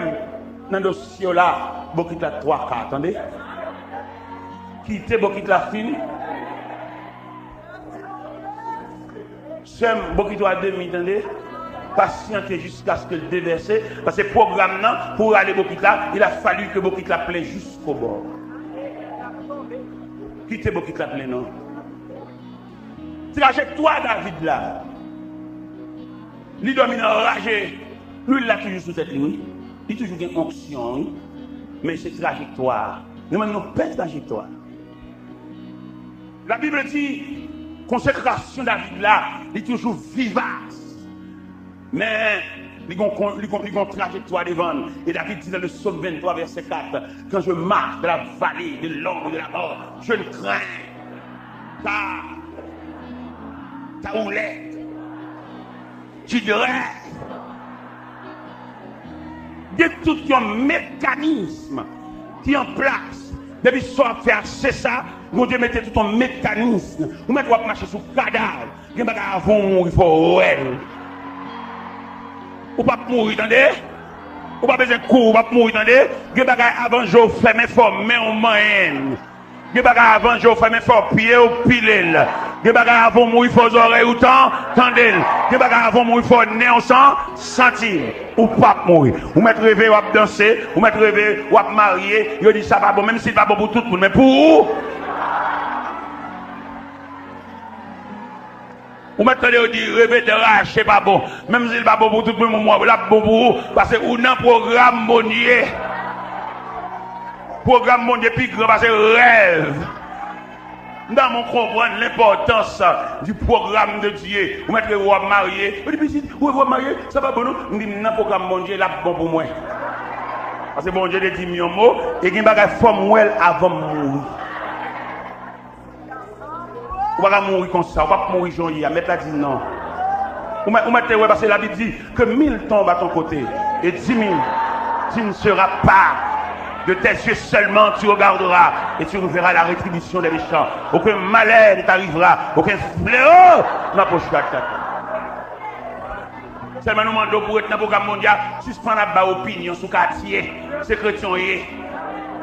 dans le dossier là, bon quitte là 3 4, attendez. Quitter Bokit la fine. Sem Bokit à demi, attendez. Patienter jusqu'à ce que le déverse. Parce que le programme, non, pour aller Bokit là, il a fallu que Bokit la plein jusqu'au bord. Quitter Bokit la plein, non. Trajectoire David là. Il domine enragé. Lui, il a toujours sous cette ligne. Il a toujours une onction. Mais c'est trajectoire. Nous, nous pèse trajectoire. La Bible dit, consécration David là, il est toujours vivace. Mais, il y a une trajectoire devant. Et David dit dans le psaume 23, verset 4, quand je marche dans la vallée de l'ombre de la mort, je ne crains ta houlette. Tu dirais, il y a tout un mécanisme qui est en place. Depuis que ça fait c'est ça, mon Dieu mettez tout un mécanisme. Vous mettez à marcher sur le cadavre. Il y a des gens qui vont mourir, il faut ouais. Ou pas mourir, attendez? Ou pas besoin de coups, ou pas mourir, attendez? Il y a des gens avant je fais mes formes, mais on m'aime. Il y a des gens avant je fais mes formes, pieds ou pilel. Il y a des gens avant mourir, il faut oreilles autant, attendez. Il y a des gens avant mourir, il faut nez au sang, sentir. Ou pas mourir. Ou mettre rêver, ou danser, ou mettre rêver, ou marier. Il dit ça pas bon, même si c'est pas bon pour tout le monde, mais pour vous. Ou mettre les dit rêver de racher pas bon, même si c'est pas bon pour tout le monde, moi, là bon pour vous, parce que ou dans programme mondier. Programme mondier puis grand parce que rêve. Nous avons comprendre l'importance du programme de Dieu. Vous mettez vous marié. Vous dites, vous marié, ça va bon nous? Nous disons, dans le programme mondial, là, bon pour moi. Parce que bon Dieu dit millions de mots, et qu'il y a des femmes avant de mourir. Vous ne pouvez pas mourir comme ça, vous ne pouvez pas mourir janvier, mais là dit non. Vous mettez, parce que la Bible dit que 1000 tombent à ton côté, et 10 000, tu ne seras pas. De tes yeux seulement tu regarderas et tu verras la rétribution des méchants. Aucun malheur ne t'arrivera, aucun fléau n'approchera ta tête. Seulement nous demandons pour être dans le programme mondial, suspendre la opinion sur le quartier, c'est chrétien.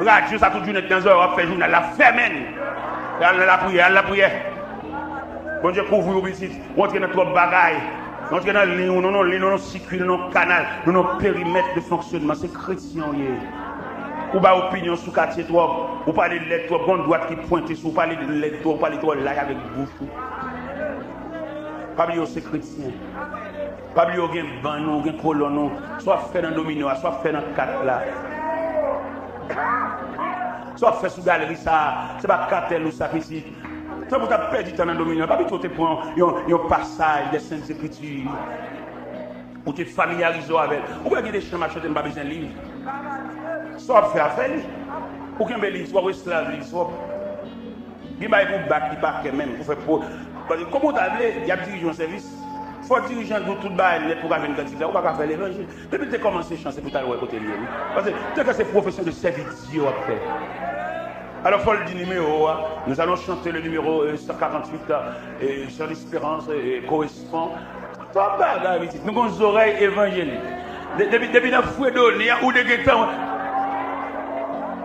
Radio, ça toute journée dans l'heure, fait journal, la fermène. La prière. Bon Dieu, pour vous, on entre dans trop de bagailles. On entre dans le ligne, dans le circuit, dans le canal, dans le périmètre de fonctionnement, c'est chrétien. Ou pas opinion sur quartier toi, ou parler de l'aide toi, bonne droite qui pointe sur, ou parler de l'aide toi, ou parler de toi là avec bouche. Pas oublier c'est chrétien. Pas oublier gain ban non, gain colonne, soit fait dans domino, soit fait dans 4 là. Ça fait sous galerie ça, c'est pas cartel ou sacrifice. Ça vous avez perdu temps dans le domaine, pas tout te prend un passage des saintes écritures. Ou te familiariser avec. Ou bien des chemins acheter pas besoin de livre. Ça fait affaire. Ou qu'un bel livre, soit esclave, soit il va vous battre même pour faire pour. Comment t'as il y a dirigeant un service. Il faut dirigeant de tout bas pour faire une quantité. On va pas faire l'évangile. Depuis que tu as commencé à chancer pour t'aller côté lié. Parce que c'est profession de service après. Alors, il faut le dire numéro. Nous allons chanter le numéro 148 sur l'espérance correspond. Toi, nous avons des oreilles évangéliques. Depuis la fouet donné ou des guettants.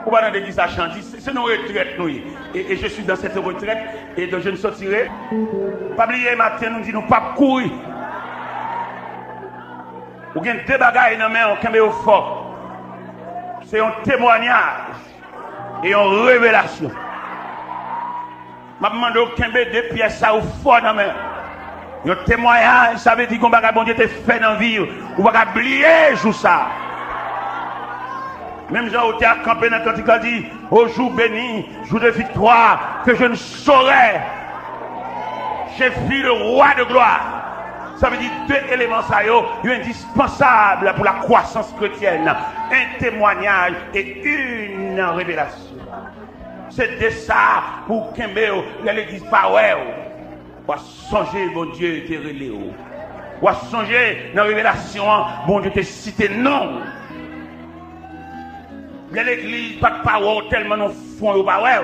Ou pas dans l'église à chanter. C'est nos retraites, nous. Et je suis dans cette retraite. Et donc je ne sortirai. Pas oublier matin, nous disons pas courir. Ou bien deux bagailles dans la main, on au fort. C'est un témoignage. Et une révélation. Je demande au Kembe deux pièces au fort dans la main. Un témoignage, ça veut dire qu'on va bon Dieu te fait dans la vie. On va oublier tout ça. Même Jean Othia campé dans le cantique a dit, au jour béni, jour de victoire, que je ne saurais. J'ai vu le roi de gloire. Ça veut dire deux éléments ça indispensables pour la croissance chrétienne. Un témoignage et une révélation. C'est de ça pour Kembeo, l'église Power. On va songer, bon Dieu, te relé. On va songer dans la révélation, bon Dieu, te cité non. L'église, pas de Power, tellement non fond au Power.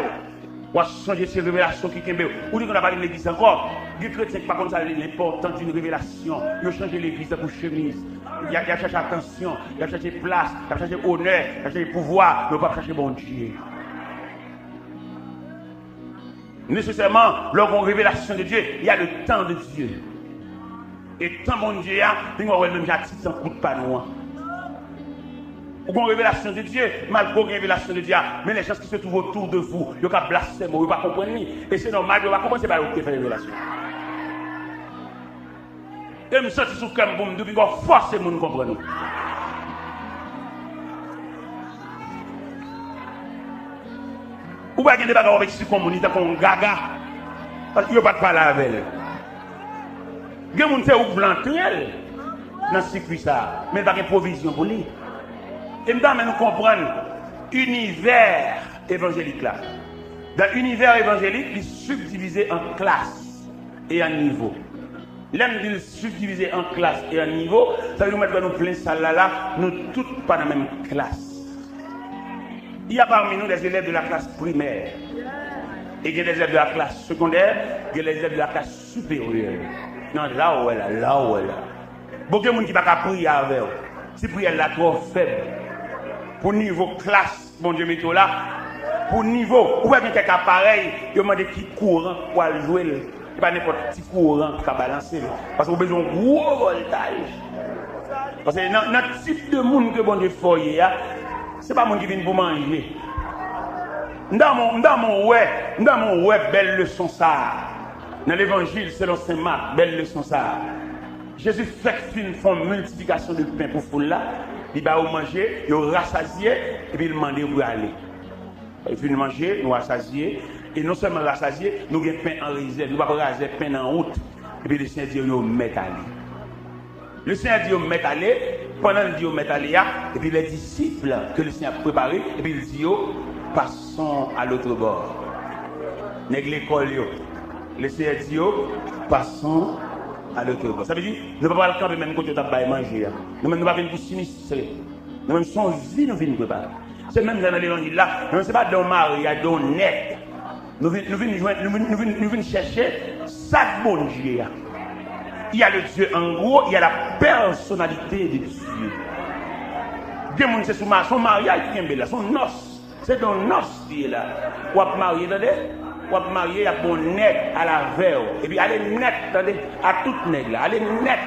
On va changer ces révélations qui Kembeo. Ou dit qu'on n'a pas de l'église encore. Les chrétiens, par contre, ça l'importance d'une révélation. Ils ont changé l'église pour chemise. Il a cherché attention, il a cherché place, il a cherché honneur, il a cherché pouvoir. Il n'a pas cherché bon Dieu. Nécessairement, lors d'une révélation de Dieu, il y a le temps de Dieu. Et tant mon Dieu, il y a même un coup de panou. Ou une révélation de Dieu, malgré une révélation de Dieu, mais les gens qui se trouvent autour de vous, ils ont blasphème, ils ne pas comprendre. Et c'est normal, ils ne vont pas comprendre, c'est pas eux qui font la révélation. Et je me sens sur le camp, je vais forcer les gens à comprendre. Ou pas qu'il y ait des bagages avec ce communauté comme gaga, parce qu'il n'y a pas de parler avec elle. Il y a des gens qui sont blancs dans ce circuit, mais il n'y a pas de provision pour lui. Et maintenant, nous comprenons l'univers évangélique là. Dans l'univers évangélique, il est subdivisé en classes et en niveaux. Là, nous disons subdivisé en classes et en niveaux, ça veut nous mettre dans nos plein salles là, nous toutes pas dans la même classe. Il y a parmi nous des élèves de la classe primaire. Et il y a des élèves de la classe secondaire, il y a des élèves de la classe supérieure. Non, là où elle est, là où elle est. Beaucoup de gens qui ne peuvent pas prier avec eux. Si prier là trop faible. Pour niveau classe, bon Dieu, mettez là. Pour niveau, ou bien quelques appareils, il demande qui courant pour jouer. Il n'y a pas n'importe petit courant qui va balancer. Parce qu'on a besoin de gros voltage. Parce que dans le type de monde que bon Dieu fait, ce n'est pas monde qui vient pour manger. Dans mon ouais, belle leçon ça. Dans l'évangile, selon Saint Marc, belle leçon ça. Jésus fait une forme multiplication de pain pour foule là. Il va manger, il rassasié, et puis il demande où aller. Il fait manger, nous rassasier, et non seulement rassasier, nous avons pain en réserve, nous ne pouvons pas raser pain en route, et puis le Seigneur dit nous met aller. Le Seigneur dit nous met aller, pendant le dit nous met aller, et puis les disciples que le Seigneur a préparés, et puis il dit passons à l'autre bord. Nèg l'école, le Seigneur dit passons à l'autre bord. Ça veut dire, nous ne pouvons pas le camper même quand tu as manger. Nous ne pouvons pas venir pour s'initier. Nous même son vie, nous venons préparer. C'est même dans l'évangile là, nous ne sommes pas dans Marie, dans net. Nous venons chercher ça bon Dieu. Il y a le Dieu en gros, il y a la personnalité de Dieu. Dieu, c'est son mariage qui est là, son noce. C'est ton noce qui est là. Ou à marier, ou à marier à bon nègre à la veille. Et puis aller net, à toute nègre là, aller net.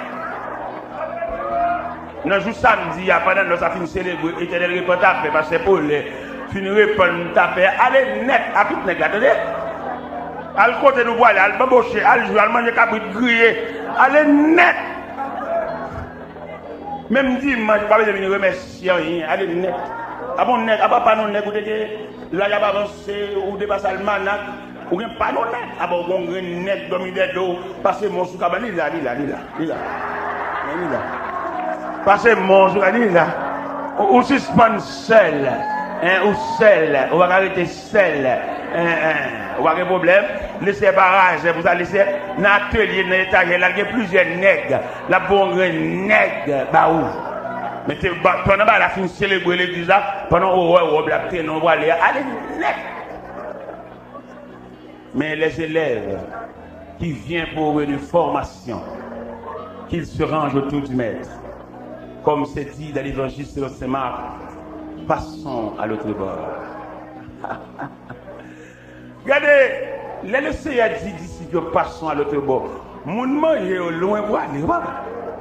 Dans le jour samedi, pendant que nous avons célébré l'éternel repentant, parce que pour les finir répondre, allez net à toute nègre là, attendez. À le côté nous voir, à le bambocher, à le jouer, à le manger cabrit grillé, allez net. Même dimanche, je ne vais pas venir remercier rien, allez net. Ah bon, net, ah pas non net, vous Là, il y a avancé, ou dépassé le manac, ou bien pas non net. Ah bon, on a un net dominé d'eau, passez mon sous cabane, il là. Passez mon sous cabane, là. Ou suspend sel, ou sel, on va arrêter sel, on va avoir un problème. Laissez barrage, vous allez laisser dans l'atelier, dans l'étagère, là, il y a plusieurs nègres, là, bon, nègres, bah où? Mais pendant la fin de célébrer l'église là, pendant on va aller, allez, net. Mais les élèves qui viennent pour une formation, qu'ils se rangent autour du maître, comme c'est dit dans l'évangile selon Saint Marc, passons à l'autre bord. Regardez, le Seigneur dit d'ici que passons à l'autre bord. Mon mange au loin,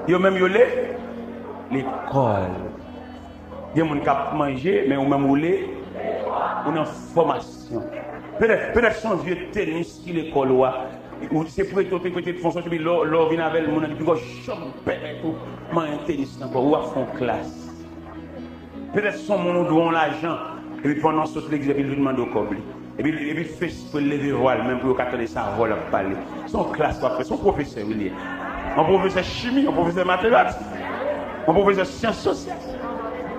yo même yo l'école. Il y a des gens qui mangent, mais on même roulé, on a une formation. Peut-être son vieux tennis qui l'école, ou c'est pour être de fonction, puis l'or vient avec le monde, puis on chante, tout, mais un tennis encore, ou à fond classe. Peut-être son monde doit l'argent, et puis pendant ce temps, il lui demande au coble. Et puis il fait pour lever voile, même pour attendre sa voile à parler. Son classe, son professeur, il est. Un professeur chimie, un professeur mathématiques. On peut faire sciences sociales.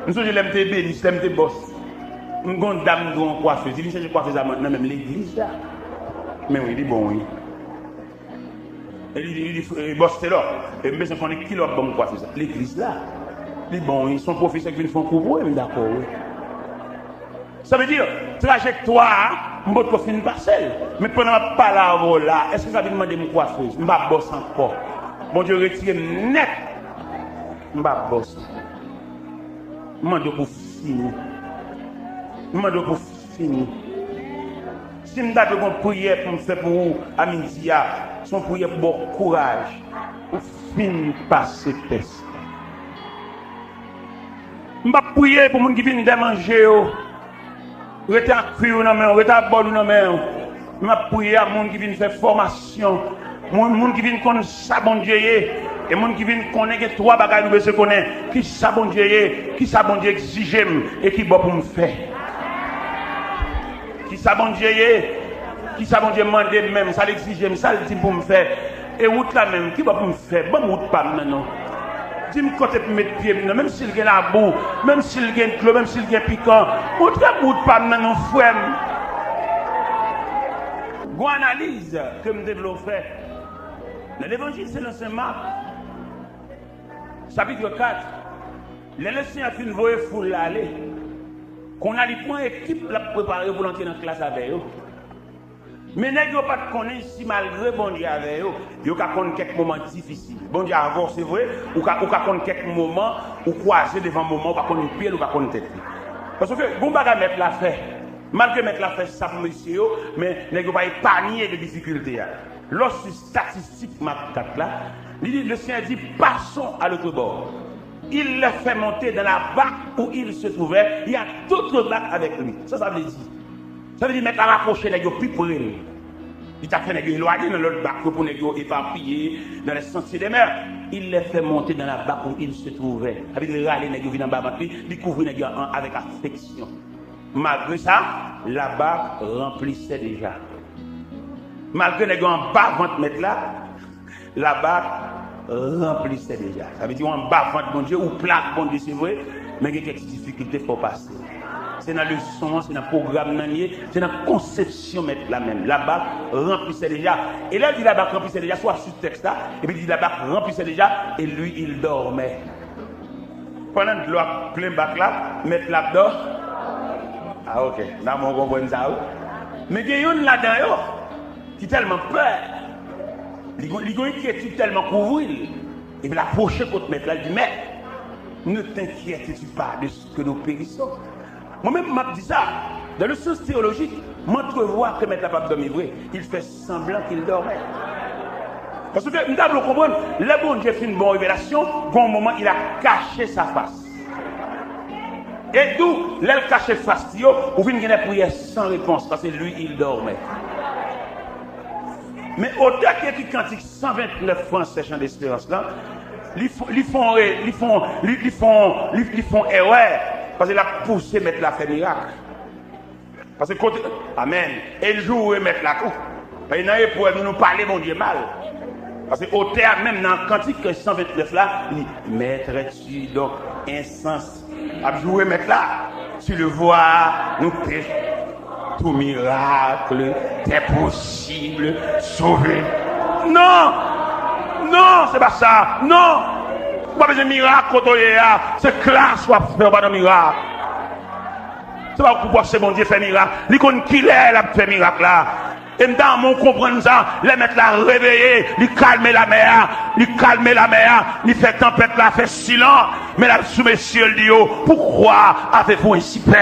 Nous sommes les MTB, nous sommes les boss. Nous avons une dame, nous avons coiffeuse. Il cherche coiffeuse maintenant, même l'église là. Mais oui, il dit bon, oui. Il dit, boss, c'est là. Et mais c'est qu'on est qui l'a bon coiffeuse. L'église là. Il dit bon, ils sont professeurs qui viennent faire un cours, mais d'accord, oui. Ça veut dire, trajectoire, je vais faire une parcelle. Mais pendant ma parole là, est-ce que ça veut demander une coiffeuse? Je ne vais pas bosser encore. Bon Dieu, retire net. Je ne vais pas bosser. Je demande pour finir. Je demande pour finir. Si je me donne une prière pour me faire pour vous, à midi, son prière pour bon courage, pour finir par ce test. Je ne vais pas prier pour les gens qui viennent démanger. Rete à cuire dans main, rete à boire dans main. Je vais prier à les gens qui viennent faire formation, les gens qui viennent connaître ça bon Dieu et les gens qui viennent connaître trois bagages nous se connaître, qui ça bon Dieu, qui ça bon Dieu exige et qui bon pour me faire. Qui ça bon Dieu, qui ça bon Dieu demande même, ça l'exige, ça le dit pour me faire. Et route là même, qui va pour me faire? Bon route pas maintenant. Dis-moi quand tu peux mettre pied, même s'il y a la boue, même s'il y a un clou, même s'il y a un piquant, autre route pas maintenant, frère. Une analyse que je développe. Dans l'évangile, c'est le Saint Marc, chapitre 4. Les leçons a fait une voie foule aller. Qu'on a les points équipe la préparer pour entrer dans la classe avec eux. Mais n'est-ce pas de connaître si malgré bon Dieu avec eux, il y a quelques moments difficiles. Bon Dieu avant, c'est vrai, ou qu'on quelques moments où croiser devant un moment, ou qu'on une pied, ou qu'on tête. Parce que bon bagage mettre la fait. Malgré mettre la fait ça pour monsieur, mais n'est-ce pas épargner de difficultés. Lorsque statistique map 4 là, le Seigneur dit passons à l'autre bord. Il le fait monter dans la barque où il se trouvait. Il y a d'autres barques avec lui. Ça veut dire. Ça veut dire mettre la rapprocher les gens plus près. Il t'a fait les gens éloigner dans l'autre barque pour les gens éparpillés dans les sentiers des mers. Il les fait monter dans la barque où il se trouvait. Ça veut dire râler les gens viennent en bas, il couvre les gens avec affection. Malgré ça, la barque remplissait déjà. Malgré les gens en bas ventre mettre là, la barque remplissait déjà. Ça veut dire en bas ventre bon Dieu ou plaque bon Dieu c'est vrai, mais il y a quelques difficultés pour passer. C'est dans le son, c'est dans le programme, c'est dans la conception mettre la même. La barque remplissait déjà. Et là, il dit la barque remplissait déjà, soit sur ce texte là, et puis il dit la barque remplissait déjà, et lui, il dormait. Pendant que l'eau plein bac là, mettre la dehors. Ah ok, là, on comprend ça. Mais il y a une là-dedans qui est tellement peur. Il y a une inquiétude tellement couvrir. Et puis la prochaine pour te mettre là, il dit, mais ne t'inquiète-tu pas de ce que nous périssons. Moi-même, je dis ça. Dans le sens théologique, m'entrevoir que mettre la pape dormir vrai, il fait semblant qu'il dormait. Parce que nous devons comprendre, le bon Dieu fait une bonne révélation, bon moment, il a caché sa face. Et d'où, l'elle caché face, ou vient une prière sans réponse, parce que lui, il dormait. Mais au-delà qui cantique 129 français chant d'espérance là, ils font erreur parce qu'il a poussé mettre la fait miracle. Parce que côté. Amen. Et le jour où il met la coupe, il n'a pas pour nous parler, mon Dieu, mal. Parce qu'au théâtre, même dans le cantique 129 là, il dit mettrais-tu donc insens à jouer, mettre là, tu le vois, nous péchons. Tout miracle est possible, sauver. Non! Non, c'est pas ça. Non! Pas besoin de miracle quand on est là. C'est classe, soit faire pas de miracle. C'est pas pour c'est mon Dieu fait miracle. Il connaît qui est là pour faire miracle là. Et dans mon comprendre ça, les mettre la réveiller, lui calmer la mer, lui fait tempête là, fait silence, mais là sous mes cieux le dit, pourquoi avez-vous ainsi peur?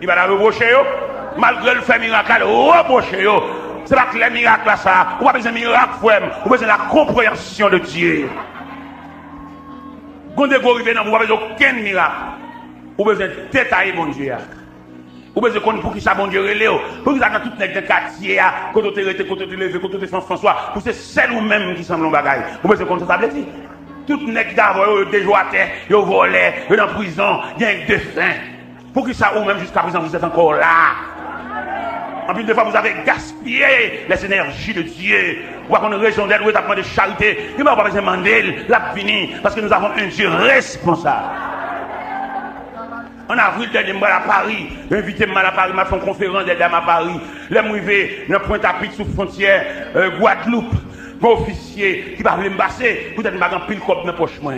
Il va la reprocher, malgré le fait miracle, reprocher. C'est pas que les miracles là, ça, on a besoin de miracle, on a besoin de la compréhension de Dieu. Quand vous arrivez dans vous n'avez besoin d'aucun miracle, vous avez besoin de détailler mon Dieu. Vous avez besoin de pour qui ça bon Dieu relève, pour qui ça dans tout le quartier, quand on te levé, quand on te levé, quand on te fait François, pour c'est celle ou même qui semble un bagaille. Vous avez besoin de ça veut dire. Tout le monde d'abord, déjà à terre, ils volé, ils sont en prison, il y a un défunt. Pour qui ça ou même jusqu'à présent vous êtes encore là. En plus de fois vous avez gaspillé les énergies de Dieu. Ou qu'on raison d'être, ou de charité. Il m'a pas besoin de demander, la fini, parce que nous avons un Dieu responsable. En avril dernier, moi à Paris, invité moi à Paris, m'a fait une conférence des dames à Paris. Les mouillés, dans Pointe-à-Pitre sous frontière, Guadeloupe, mon officier qui va me passer, peut-être m'a un pile comme dans poche moi.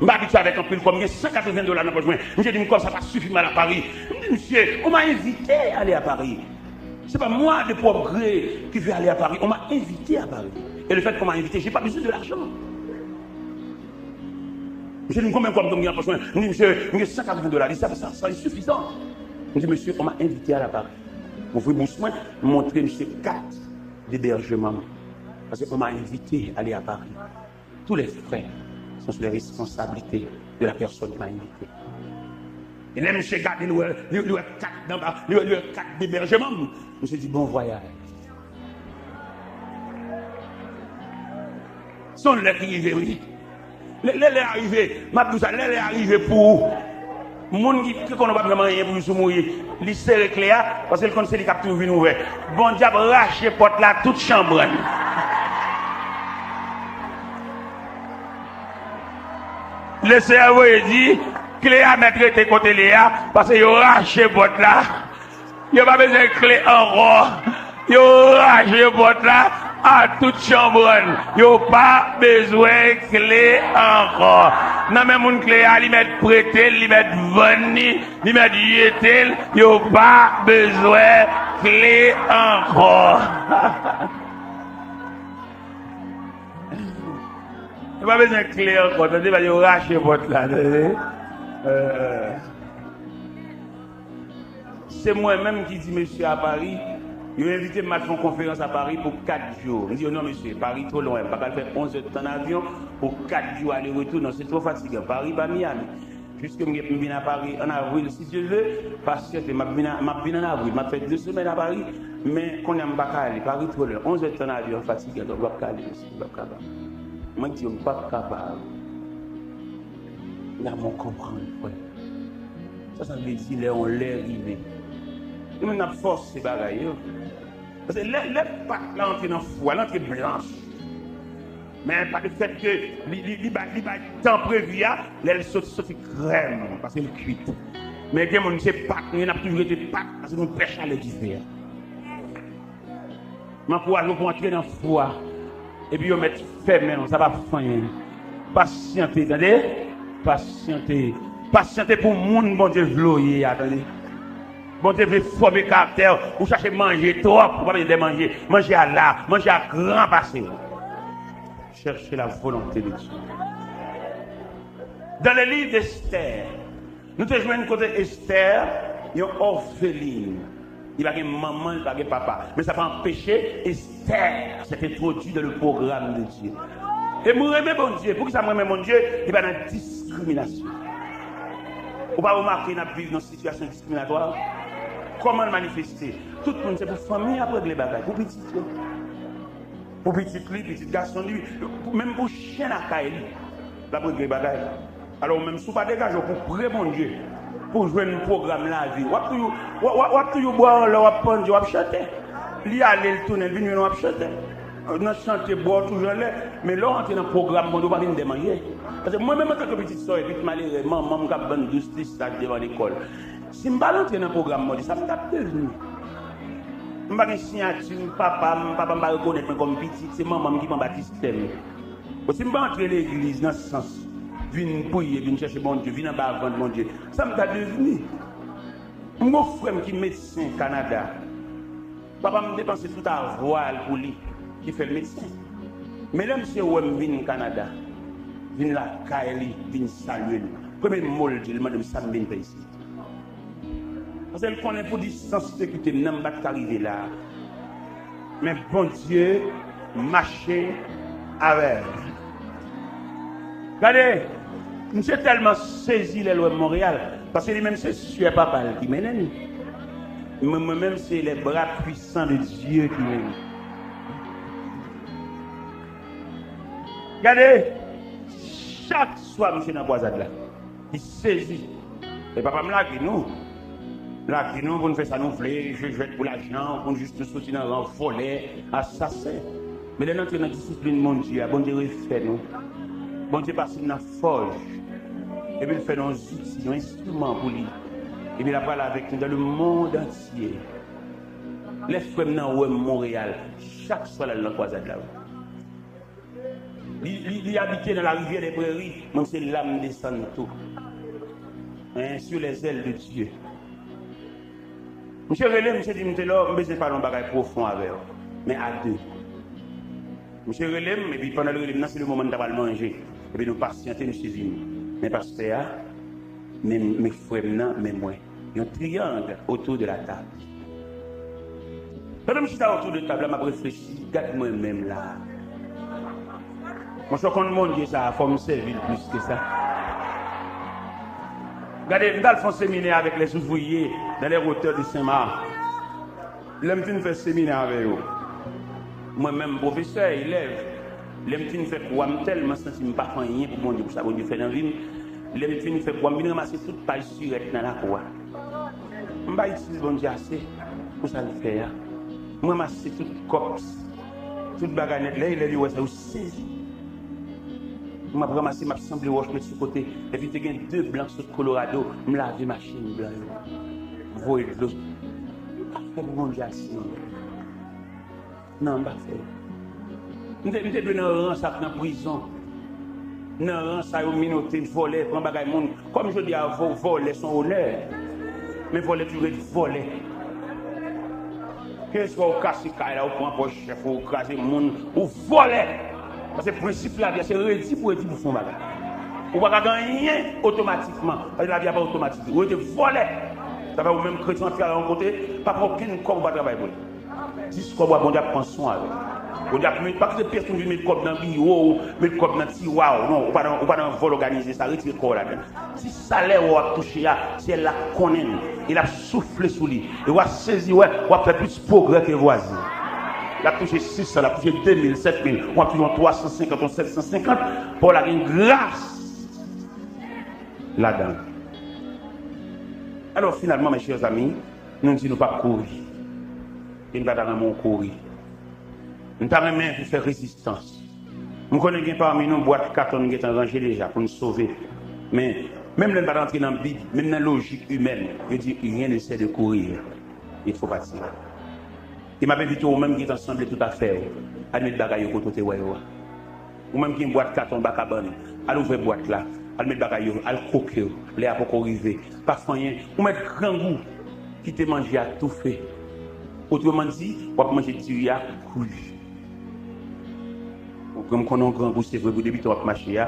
Je suis avec un pile comme $180 dans la poche moi. Je dis comme ça va suffire mal à Paris. Je dis monsieur, on m'a invité à aller à Paris. C'est pas moi de propre gré qui veux aller à Paris, on m'a invité à Paris. Et le fait qu'on m'a invité, j'ai pas besoin de l'argent. Je dis combien comme je dis monsieur, $180, ça est suffisant. Je dis monsieur, on m'a invité à la Paris. Mon frère Boussoin montrer monsieur 4 d'hébergement. Parce qu'on m'a invité à aller à Paris. Tous les frais sont sur les responsabilités de la personne qui m'a invité. Et là, monsieur garde le 4 d'hébergement. Monsieur dit bon voyage. Son les arrivé, oui. Les arrivés, ma douce, les arrivés pour monde qui qu'on pas vraiment rien pour se mourir. Li serre Cléa parce que le conseil qui a tout venu ouvert. Bon diable rache porte là toute chambre. Le cerveau dit Cléa mettre tes côté Léa parce que yo rache porte là. Yo pas besoin de clé encore. Yo rache porte là. À toute chambre, yo pas besoin de clé encore. Non mais mon clé à lui mettre prêter, lui mettre venir, lui mettre yetel, yo pas besoin de clé encore. Yo pas besoin de clé encore. Attendez, va yo racher votre là. C'est moi-même qui dis monsieur à Paris. Il m'a invité à faire une conférence à Paris pour 4 jours. Je dis non monsieur, Paris trop loin, pas faire 11 heures de temps d'avion pour 4 jours aller-retour. Non, c'est trop fatigant. Paris, pas Miami. Puisque je viens à Paris en avril, si Dieu veut, parce que je viens en avril. Je fait 2 semaines à Paris, mais qu'on n'aime pas aller. Paris trop loin, 11 heures de temps d'avion, fatigant, donc je ne peux pas aller. Moi, je dis, je ne suis pas capable. Là, je comprends, frère. Ça veut dire qu'on l'est arrivé. Nous avons force ces bagailles. Parce que les pattes là entrent dans le foie, l'entrée blanche. Mais pas le fait que les temps prévu, les sautent crème, parce que c'est cuite. Mais il y a des pattes, nous avons toujours été pattes, parce que nous pêchons à l'hiver. Mais pour entrer dans le foie, et puis on met fermé, ça va faire. Patientez, attendez. Patientez pour le monde, bon Dieu, vloyer, attendez. Bon Dieu veut former caractère, vous cherchez manger trop, vous ne pouvez pas manger. Manger à la, manger à grand passé. Cherchez la volonté de Dieu. Dans le livre d'Esther, nous te jouons côté Esther, il y a une orpheline. Il n'y a pas de maman, il n'y a pas de papa. Mais ça va empêcher Esther s'est introduit dans le programme de Dieu. Et moi, j'aime mon Dieu. Pour que ça me mon Dieu, il va dans la discrimination. Vous ne pouvez pas remarquer qu'on vit dans une situation discriminatoire. Comment le manifester? Tout le monde, c'est pour famille après les bagages. Pour petit pour petit garçon, lui, même pour chien à caille, la pour les bagages. Alors, même si vous ne pas dégagez, pour prier mon Dieu, pour jouer un programme la vie. What do you boire là, wap pendre, wap chanter. Li aller le tourner, venir wap chanter. On chanter boire toujours là, mais là on est dans le programme, on doit pas venir manger. Parce que moi-même en tant que petite soeur, et puis malheureusement, maman cap bonne justice là devant l'école. Si je pas entrer dans le programme, ça me tape devenu. Je ne sais pas si papa m'a reconnaître comme petit, c'est maman qui m'a baptisé. Si je ne pas entrer dans l'église dans ce sens, viens prier, viens chercher mon Dieu, viens en bas vendre mon Dieu, ça me tape devenu. Mon frère qui est médecin au Canada, papa m'a dépensé tout à voile pour lui, qui fait le médecin. Mais là, monsieur Ouem vient au Canada, vient la Kaili, vient saluer. Premier mot, il m'a dit, ça me vient ici. Parce qu'elle connaît pour distance sécurité, je ne vais pas arriver là. Mais bon Dieu, marcher avec. Regardez, je suis tellement saisi les lois de Montréal, parce que lui-même c'est sûr papa qui mène. Moi-même c'est les bras puissants de Dieu qui mène. Regardez, chaque soir, monsieur dans la boisade là, il saisit. Et papa me l'a dit, nous. Là, qui nous, on fait ça, nous voulons, je vais pour l'argent, on juste sortir dans un volet, assassin. Mais là, nous, dans la discipline, mon Dieu, bon Dieu, refait nous. Bon Dieu, passe dans la forge. Et puis, il fait nos outils, nos instruments pour lui. Et puis, il a parlé avec nous dans le monde entier. Les frères dans Montréal, chaque soir, dans la croisade là. Il habitait dans la rivière des Prairies, même c'est l'âme descend tout. Hein, sur les ailes de Dieu. Monsieur Relais, monsieur dit, je ne vais pas un bagage profond avec vous, mais à deux. Monsieur Relais, et puis pendant le relais, c'est le moment de manger. Et puis nous patienter, nous saisissons. Mais pasteur, mes frères, mes moi, il y a un triangle autour de la table. Pendant que je suis autour de la table, je réfléchi, regarde moi-même là. Moi, je compte mon Dieu, ça a formé servir plus que ça. Regardez, dans le séminaire avec les ouvriers dans les hauteurs de Saint-Marc. L'homme qui fait séminaire avec eux. Moi-même, professeur, élève. L'homme qui fait quoi, tellement senti que je ne pas rien pour mon Dieu, pour ça, Dieu fait dans la vie. L'homme qui fait quoi, je ramasser toute page surette dans la cour. Je ne vais pas utiliser bon Dieu assez pour ça le faire. Je ramasser toute cops, toute baganette. Là, il a dit, ouais, ça vous saisit. Je m'a ramassé ma semblé roche de ce côté. Et puis, il y a deux blancs sur le Colorado. Je me lave machine blanche. Vous voyez de l'eau. Je ne vais pas faire non, je ne vais pas faire. Je vais donner un rang ça dans la prison. Un rang ça au minoté, voler, prendre bagage monde. Comme je dis à vous, voler son honneur. Mais voler, tu veux dire voler. Qu'est-ce qu'on casse les cailles là, on prend pour chef, on crase le monde, ou voler. Parce que le principe là, c'est rédi pour faire son bagage. On ne va pas gagner automatiquement. La vie n'est pas automatique. Vous êtes volé. Ça va vous même chrétien qui a rencontré, pas pour aucune corps pour travailler pour lui. 10 corps, on doit prendre soin avec. On doit pas que des personnes qui mettent le corps dans le bureau, mettent le corps dans le tiroir. Non, on ne va pas vol organiser ça, retirer le corps là-dedans. Si ça l'a touché, si elle la connaît, il a soufflé sur lui. Il va saisir, ouais, on va faire plus de progrès que les voisins. Il a touché 600, il a touché 2000, 7000, on a touché 350, 750 pour la grâce là-dedans. Alors finalement, mes chers amis, nous ne disons pas courir. Nous ne pas courir. Nous n'avons pas faire résistance. Nous connaissons parmi nous boîte carton qui est rangée déjà pour nous sauver. Mais même si nous ne pas rentrer dans la Bible, même dans la logique humaine, je dis rien ne sert de courir. Il faut partir. Il m'a dit au même qui est ensemble tout à fait. À mettre bagaille au côté ou même qui une boîte carton bacabane, à l'ouvrir boîte là, à mettre bagaille, à le croquer, les à pour arriver. Parfois rien, ou mettre grand goût qui te manger à tout fait. Autrement dit, on va manger du à cru. Comme qu'on a un grand goût, c'est vrai, vous débutez votre marché,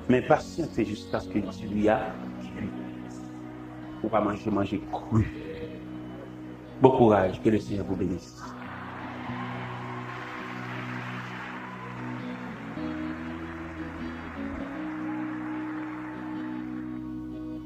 mais patientez jusqu'à ce que tu a cuit. On va manger cru. Bon courage, que le Seigneur vous bénisse.